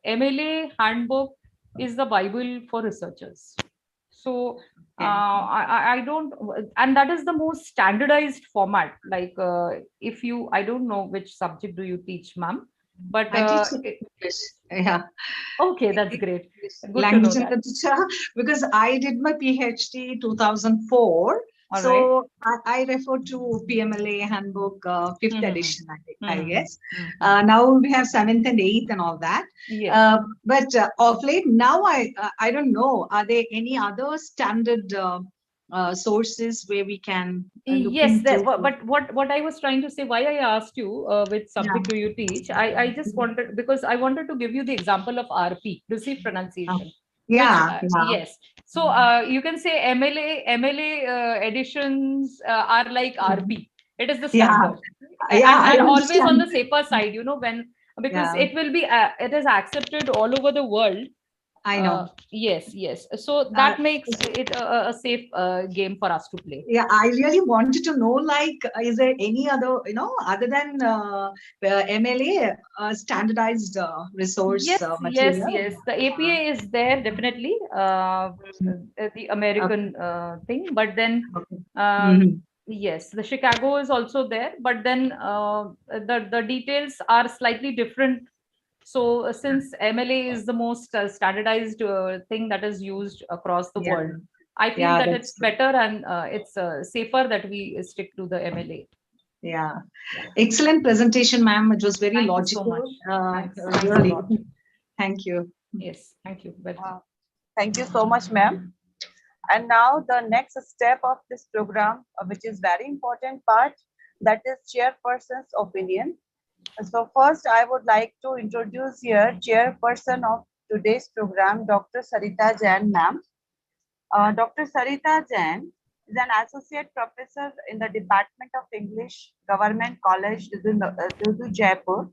MLA handbook is the Bible for researchers. So I don't, and that is the most standardized format. Like if you, I don't know which subject do you teach, ma'am, but I teach English. Yeah. Okay, that's great. Good Language to know and that. literature, because I did my PhD 2004. All So I refer to PMLA handbook, 5th edition, I guess. Now we have 7th and 8th and all that. Yes. But of late now, I don't know, are there any other standard sources where we can look Yes, into? but what I was trying to say, why I asked you which subject do you teach, I just wanted, because I wanted to give you the example of RP, received pronunciation. Yeah, Which, yes. So you can say MLA editions are like RP. It is the standard. And always on the safer side, because it will be, it is accepted all over the world. I know. Yes. So that makes it a safe game for us to play. Yeah, I really wanted to know, like, is there any other, other than MLA, standardized resource material? Yes. The APA is there, definitely, the American thing. But then, yes, the Chicago is also there. But then the details are slightly different. So since MLA is the most standardized thing that is used across the world, I feel that it's better and it's safer that we stick to the MLA. Yeah. Excellent presentation, ma'am. It was very Thank logical. You so much. Thanks really. a lot. Thank you. Yes, thank you. Thank you so much, ma'am. And now the next step of this program, which is very important part, that is chairperson's opinion. So first, I would like to introduce here chairperson of today's program, Dr. Sarita Jain, ma'am. Dr. Sarita Jain is an associate professor in the Department of English, Government College, Dudu, Jaipur.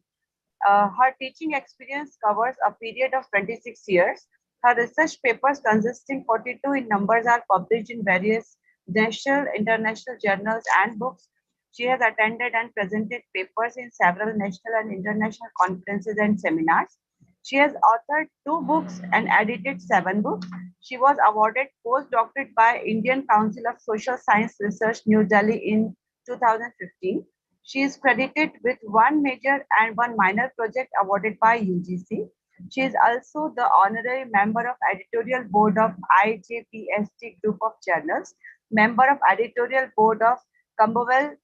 Her teaching experience covers a period of 26 years. Her research papers, consisting 42 in numbers, are published in various national, international journals and books. She has attended and presented papers in several national and international conferences and seminars. She has authored 2 books and edited 7 books. She was awarded postdoctorate by Indian Council of Social Science Research, New Delhi in 2015. She is credited with 1 major and 1 minor project awarded by UGC. She is also the honorary member of editorial board of IJPST group of journals, member of editorial board of Camberwell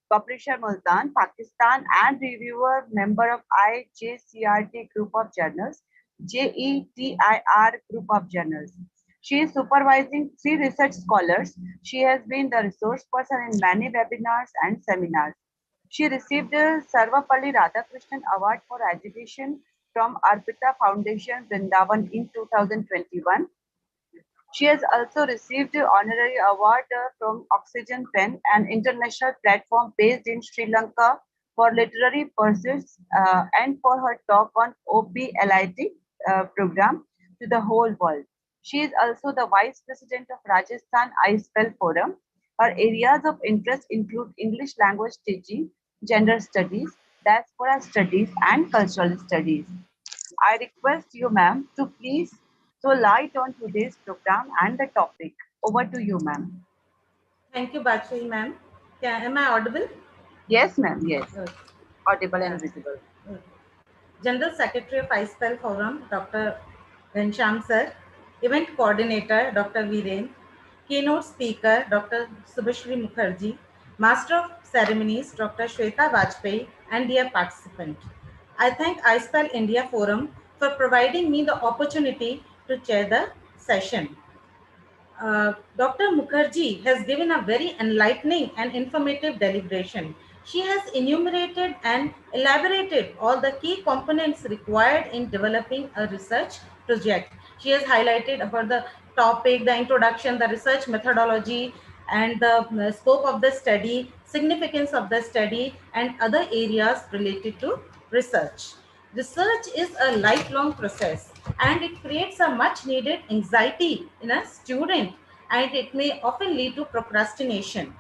Publisher Multan, Pakistan, and reviewer member of IJCRT group of journals, JETIR group of journals. She is supervising 3 research scholars. She has been the resource person in many webinars and seminars. She received the Sarvapalli Radhakrishnan Award for Education from Arpita Foundation, Vrindavan in 2021. She has also received the honorary award from Oxygen Pen, an international platform based in Sri Lanka for literary pursuits, and for her talk on OPLIT program to the whole world. She is also the Vice President of Rajasthan iSPELL Forum. Her areas of interest include English language teaching, gender studies, diaspora studies, and cultural studies. I request you, ma'am, to please throw light on today's program and the topic. Over to you, ma'am. Thank you, Bachi, ma'am. Am I audible? Yes, ma'am. Yes. Okay. Audible and visible. Okay. General Secretary of iSPELL Forum, Dr. Ghanshyam sir. Event Coordinator, Dr. Viren. Keynote Speaker, Dr. Subhashri Mukherjee. Master of Ceremonies, Dr. Shweta Vajpayee, and dear participant. I thank iSPELL India Forum for providing me the opportunity to chair the session. Dr. Mukherjee has given a very enlightening and informative deliberation. She has enumerated and elaborated all the key components required in developing a research project. She has highlighted about the topic, the introduction, the research methodology, and the scope of the study, significance of the study, and other areas related to research. Research is a lifelong process and it creates a much needed anxiety in a student, and it may often lead to procrastination.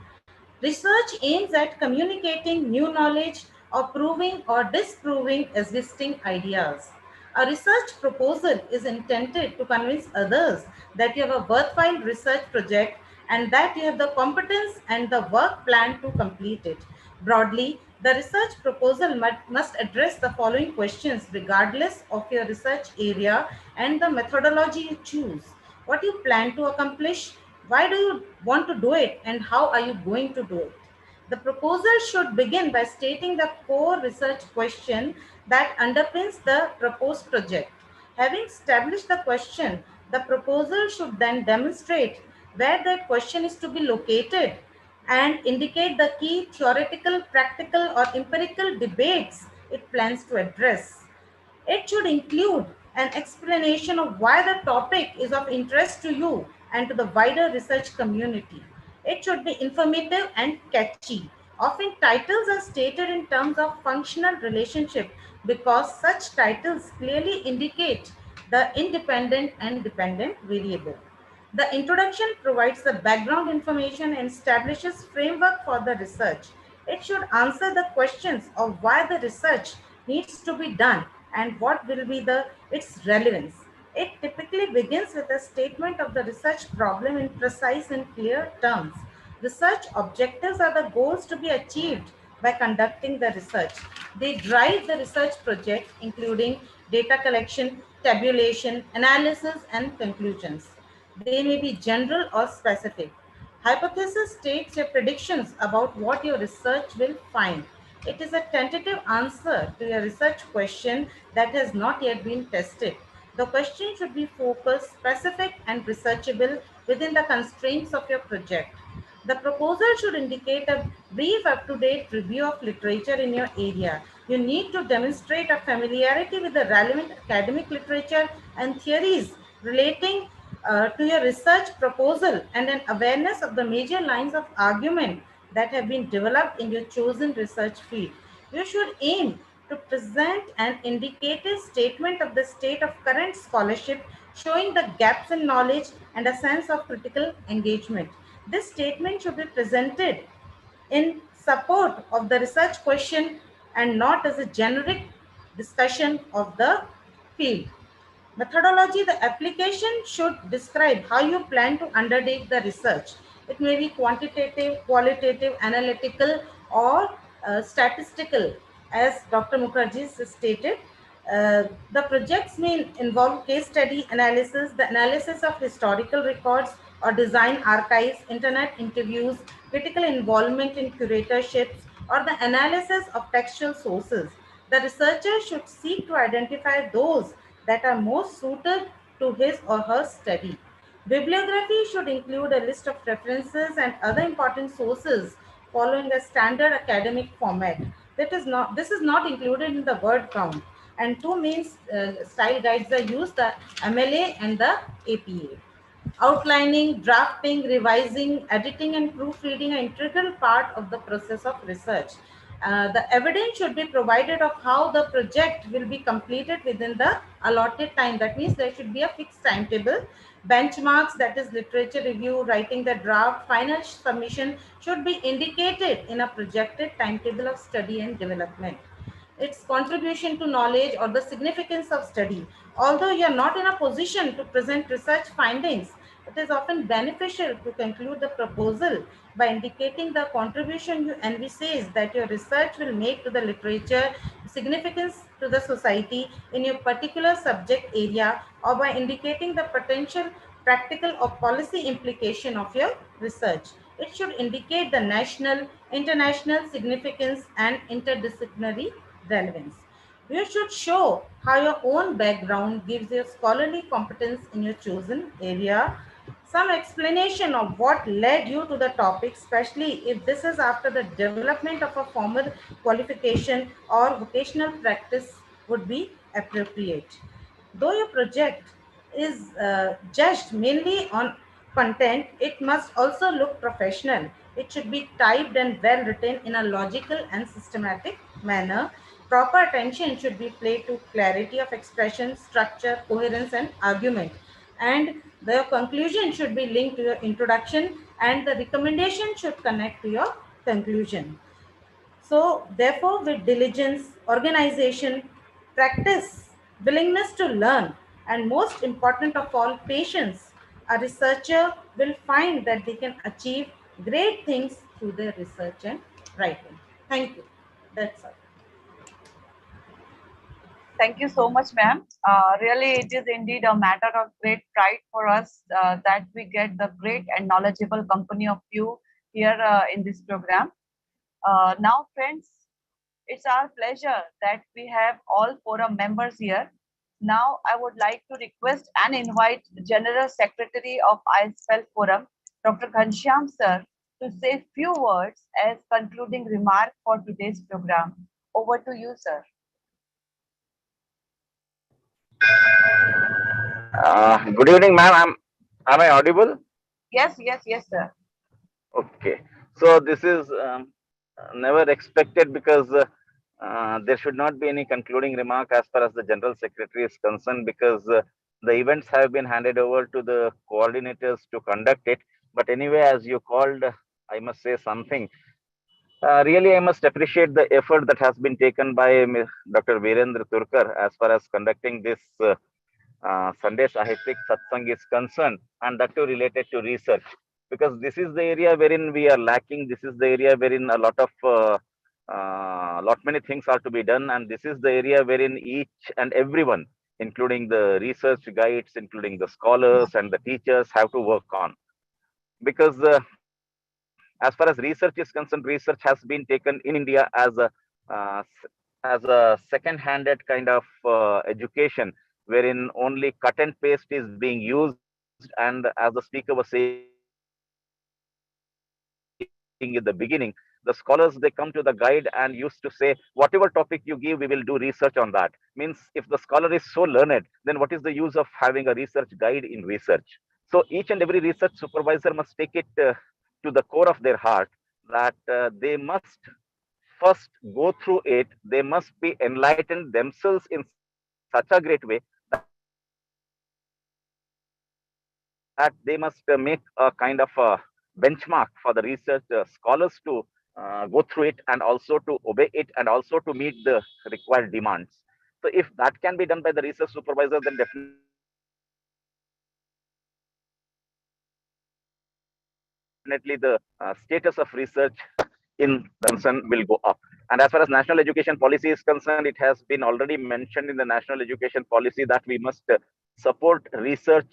Research aims at communicating new knowledge or proving or disproving existing ideas. A research proposal is intended to convince others that you have a worthwhile research project and that you have the competence and the work plan to complete it. Broadly, the research proposal must address the following questions regardless of your research area and the methodology you choose. What you plan to accomplish, why do you want to do it, and how are you going to do it? The proposal should begin by stating the core research question that underpins the proposed project. Having established the question, the proposal should then demonstrate where that question is to be located and indicate the key theoretical, practical, or empirical debates it plans to address. It should include an explanation of why the topic is of interest to you and to the wider research community. It should be informative and catchy. Often titles are stated in terms of functional relationship because such titles clearly indicate the independent and dependent variable. The introduction provides the background information and establishes framework for the research. It should answer the questions of why the research needs to be done and what will be its relevance. It typically begins with a statement of the research problem in precise and clear terms. Research objectives are the goals to be achieved by conducting the research. They drive the research project, including data collection, tabulation, analysis, and conclusions. They may be general or specific. Hypothesis states your predictions about what your research will find. It is a tentative answer to a research question that has not yet been tested. The question should be focused, specific, and researchable within the constraints of your project. The proposal should indicate a brief, up-to-date review of literature in your area. You need to demonstrate a familiarity with the relevant academic literature and theories relating to your research proposal, and an awareness of the major lines of argument that have been developed in your chosen research field. You should aim to present an indicative statement of the state of current scholarship, showing the gaps in knowledge and a sense of critical engagement. This statement should be presented in support of the research question and not as a generic discussion of the field. Methodology: the application should describe how you plan to undertake the research. It may be quantitative, qualitative, analytical, or statistical, as Dr. Mukherjee stated. The projects may involve case study analysis, the analysis of historical records or design archives, internet interviews, critical involvement in curatorships, or the analysis of textual sources. The researcher should seek to identify those that are most suited to his or her study. Bibliography should include a list of references and other important sources following a standard academic format. This is not included in the word count. And two main style guides are used, the MLA and the APA. Outlining, drafting, revising, editing, and proofreading are an integral part of the process of research. The evidence should be provided of how the project will be completed within the allotted time. That means there should be a fixed timetable. Benchmarks, that is literature review, writing the draft, final submission should be indicated in a projected timetable of study and development. Its contribution to knowledge or the significance of study. Although you are not in a position to present research findings, it is often beneficial to conclude the proposal by indicating the contribution you envisage that your research will make to the literature, significance to the society in your particular subject area, or by indicating the potential practical or policy implication of your research. It should indicate the national, international significance and interdisciplinary relevance. You should show how your own background gives you scholarly competence in your chosen area. Some explanation of what led you to the topic, especially if this is after the development of a formal qualification or vocational practice, would be appropriate. Though your project is judged mainly on content, it must also look professional. It should be typed and well written in a logical and systematic manner. Proper attention should be paid to clarity of expression, structure, coherence, and argument. And the conclusion should be linked to your introduction, and the recommendation should connect to your conclusion. So, therefore, with diligence, organization, practice, willingness to learn, and most important of all, patience, a researcher will find that they can achieve great things through their research and writing. Thank you. That's all. Thank you so much, ma'am. Really, it is indeed a matter of great pride for us that we get the great and knowledgeable company of you here in this program. Now, friends, it's our pleasure that we have all forum members here. Now, I would like to request and invite General Secretary of iSPELL Forum, Dr. Ghanshyam sir, to say few words as concluding remark for today's program. Over to you, sir. Good evening, ma'am. Am I audible? Yes, sir. Okay. So this is never expected because there should not be any concluding remark as far as the General Secretary is concerned, because the events have been handed over to the coordinators to conduct it. But anyway, as you called, I must say something. Really, I must appreciate the effort that has been taken by Dr. Virendra Turkar as far as conducting this Sunday Sahityik Satsang is concerned, and that too related to research, because this is the area wherein we are lacking. This is the area wherein a lot many things are to be done, and this is the area wherein each and everyone, including the research guides, including the scholars and the teachers, have to work on. Because as far as research is concerned, research has been taken in India uh, as a second-handed kind of education, wherein only cut and paste is being used. And as the speaker was saying in the beginning, the scholars, they come to the guide and used to say, whatever topic you give, we will do research on that. Means if the scholar is so learned, then what is the use of having a research guide in research? So each and every research supervisor must take it to the core of their heart that they must first go through it. They must be enlightened themselves in such a great way that they must make a kind of a benchmark for the research scholars to go through it and also to obey it and also to meet the required demands. So if that can be done by the research supervisor, then definitely the status of research in concern will go up. And as far as national education policy is concerned, it has been already mentioned in the national education policy that we must support research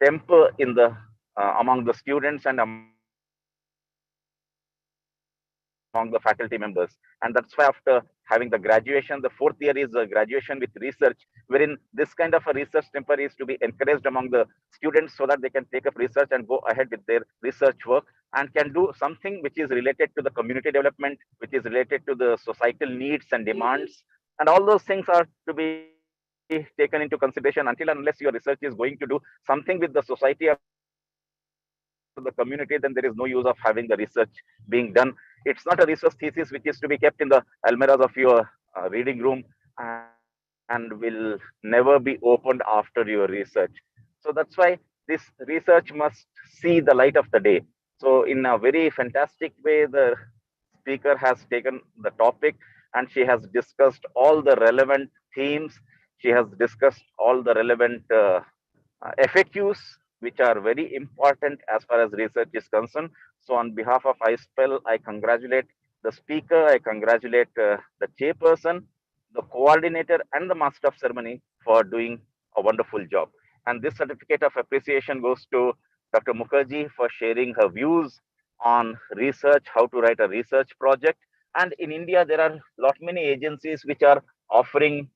temper in the among the students and among the faculty members. And that's why after having the graduation, the fourth year is a graduation with research, wherein this kind of a research temper is to be encouraged among the students so that they can take up research and go ahead with their research work and can do something which is related to the community development, which is related to the societal needs and demands. And all those things are to be taken into consideration. Until and unless your research is going to do something with the society or the community, then there is no use of having the research being done. It's not a research thesis which is to be kept in the almirahs of your reading room and will never be opened after your research. So that's why this research must see the light of the day. So in a very fantastic way, the speaker has taken the topic and she has discussed all the relevant themes. She has discussed all the relevant FAQs, which are very important as far as research is concerned. So, on behalf of iSPELL, I congratulate the speaker, I congratulate the chairperson, the coordinator, and the master of ceremony for doing a wonderful job. And this certificate of appreciation goes to Dr. Mukherjee for sharing her views on research, how to write a research project. And in India, there are lot many agencies which are offering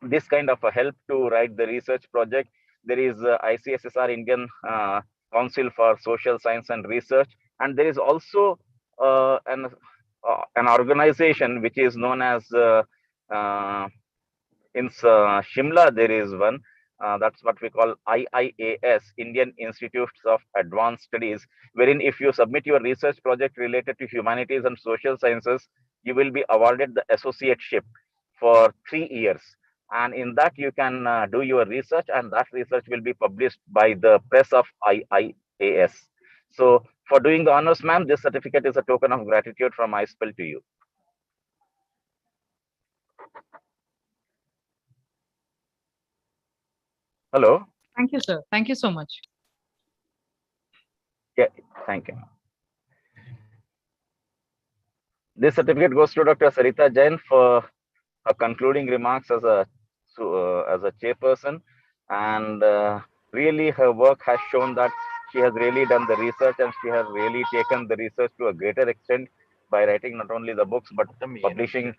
this kind of a help to write the research project. There is ICSSR, Indian Council for Social Science and Research, and there is also an organization which is known as uh, in Shimla. There is one. That's what we call IIAS, Indian Institutes of Advanced Studies, wherein if you submit your research project related to humanities and social sciences, you will be awarded the associateship for 3 years. And in that, you can do your research, and that research will be published by the press of IIAS. So, for doing the honors, ma'am, this certificate is a token of gratitude from iSPELL to you. Hello. Thank you, sir. Thank you so much. Yeah, thank you. This certificate goes to Dr. Sarita Jain for her concluding remarks as a chairperson, and really her work has shown that she has really done the research and she has really taken the research to a greater extent by writing not only the books but publishing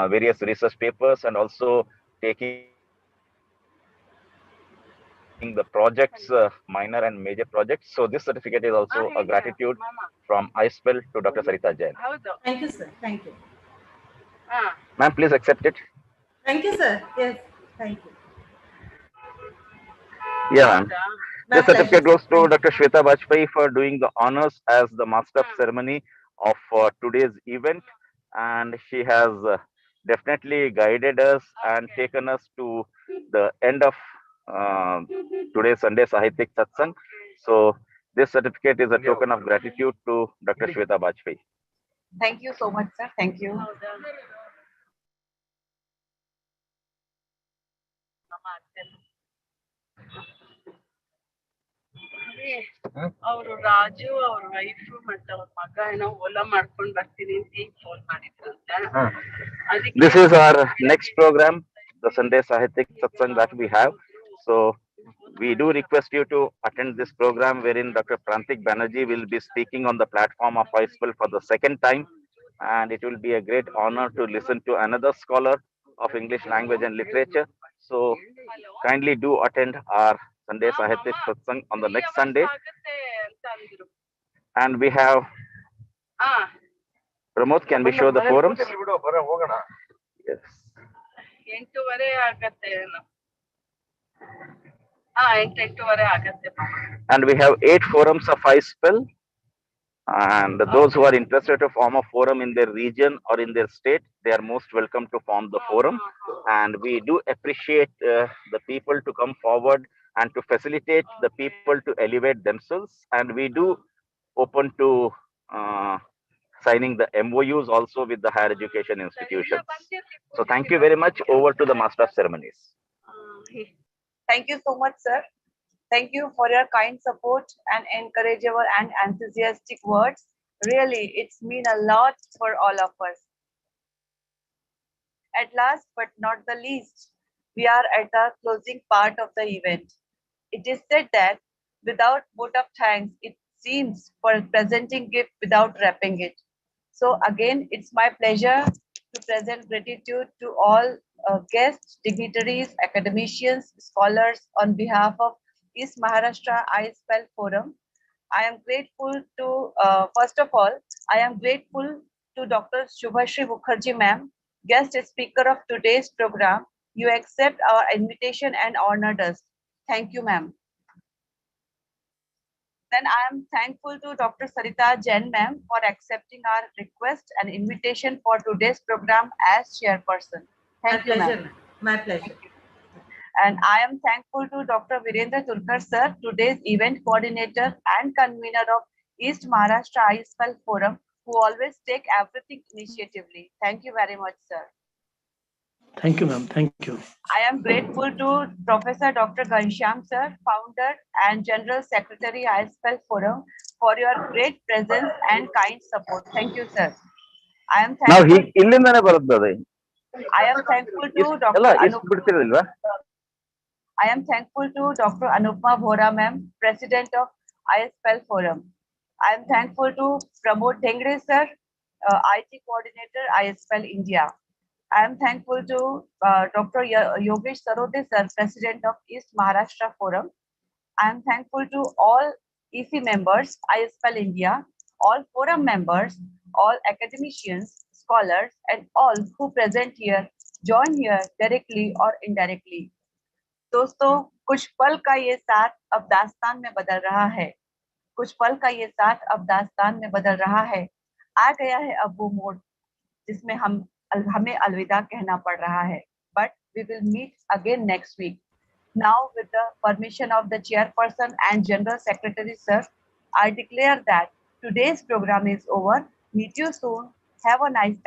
various research papers and also taking the projects, minor and major projects. So this certificate is also a gratitude from iSPELL to Dr. Sarita Jain. Thank you, sir. Thank you. Ma'am, please accept it. Thank you, sir. Yes, thank you. Yeah. My This pleasure, certificate sir. goes to Thank you. Dr. Shweta Bajpai for doing the honors as the master of ceremony of today's event. And she has definitely guided us and taken us to the end of uh, today's Sunday Sahityik Satsang. So, this certificate is a token of gratitude to Dr. Shweta Bajpai. Thank you so much, sir. Thank you. ಅವರು ರಾಜು ಅವ್ರ wife ಮತ್ತೆ ಅವ್ರ ಮಗ ಏನೋ ಓಲಾ ಮಾಡ್ಕೊಂಡ್ ಬರ್ತೀನಿ ಅಂತ ಈಗ ಫೋನ್ ಮಾಡಿದ್ರಂತೆ ಅದಕ್ಕೆ This is our next program, the Sunday Sahityik Satsang that we have. So, we do request you to attend this program wherein Dr. Prantik Banerjee will be speaking on the platform of iSPELL for the second time. And it will be a great honor to listen to another scholar of English language and literature. So, kindly do attend our Sunday Sahitya Satsang on the next Sunday. And we have Pramod, can we show the forums? Yes. 8:30 ಆಗತ್ತೆ ಏನು? 8:30 ಆಗತ್ತೆ. And we have 8 forums of iSPELL. And those who are interested to form a forum in their region or in their state, they are most welcome to form the forum. And we do appreciate the people to come forward and to facilitate the people to elevate themselves. And we do open to signing the MOUs also with the higher education institutions. So thank you very much. Over to the Master of Ceremonies. Thank you so much, sir. Thank you for your kind support and encouraging and enthusiastic words. Really, it's mean a lot for all of us. At last, but not the least, we are at the closing part of the event. It is said that without vote of thanks, it seems for presenting gift without wrapping it. So again, it's my pleasure to present gratitude to all guests, dignitaries, academicians, scholars on behalf of East Maharashtra iSPELL Forum. I am grateful to, first of all, I am grateful to Dr. Subhashri Mukherjee ma'am, guest speaker of today's program. You accept our invitation and honored us. Thank you, ma'am. Then I am thankful to Dr. Sarita Jain ma'am for accepting our request and invitation for today's program as chairperson. Thank you, ma'am. My pleasure. And I am thankful to Dr. Virendra Turkar sir, today's event coordinator and convener of East Maharashtra iSPELL Forum, who always take everything initiatively. Thank you very much, sir. Thank you, ma'am. Thank you. I am grateful to Professor Dr. Ghanshyam sir, founder and General Secretary iSPELL Forum, for your great presence and kind support. Thank you, sir. I am Now he thankful. ಇಲ್ಲಿಂದಾನೆ ಬರುತ್ತದೆ. I am thankful to ಎಲ್ಲ Dr. ಇಷ್ಟು ಬಿಡ್ತಿರಲಿಲ್ವಾ? I am thankful to Dr. Anupma Bhora ma'am, President of iSPELL Forum. I am thankful to Pramod Thengre sir, IT Coordinator, iSPELL India. I am thankful to Dr. Yogesh Sarode sir, President of East Maharashtra Forum. I am thankful to all EC members, iSPELL India, all forum members, all academicians, scholars, and all who present here, join here directly or indirectly. दोस्तों, कुछ पल का ये साथ अब दास्तान में बदल रहा है। कुछ पल का ये साथ अब दास्तान में बदल रहा है। आ गया है अब वो मोड़ जिसमें हमें अलविदा कहना पड़ रहा है। But we will meet again next week. Now, with the permission of the chairperson and general secretary, sir, I declare that today's program is over. Meet you soon. Have a nice time.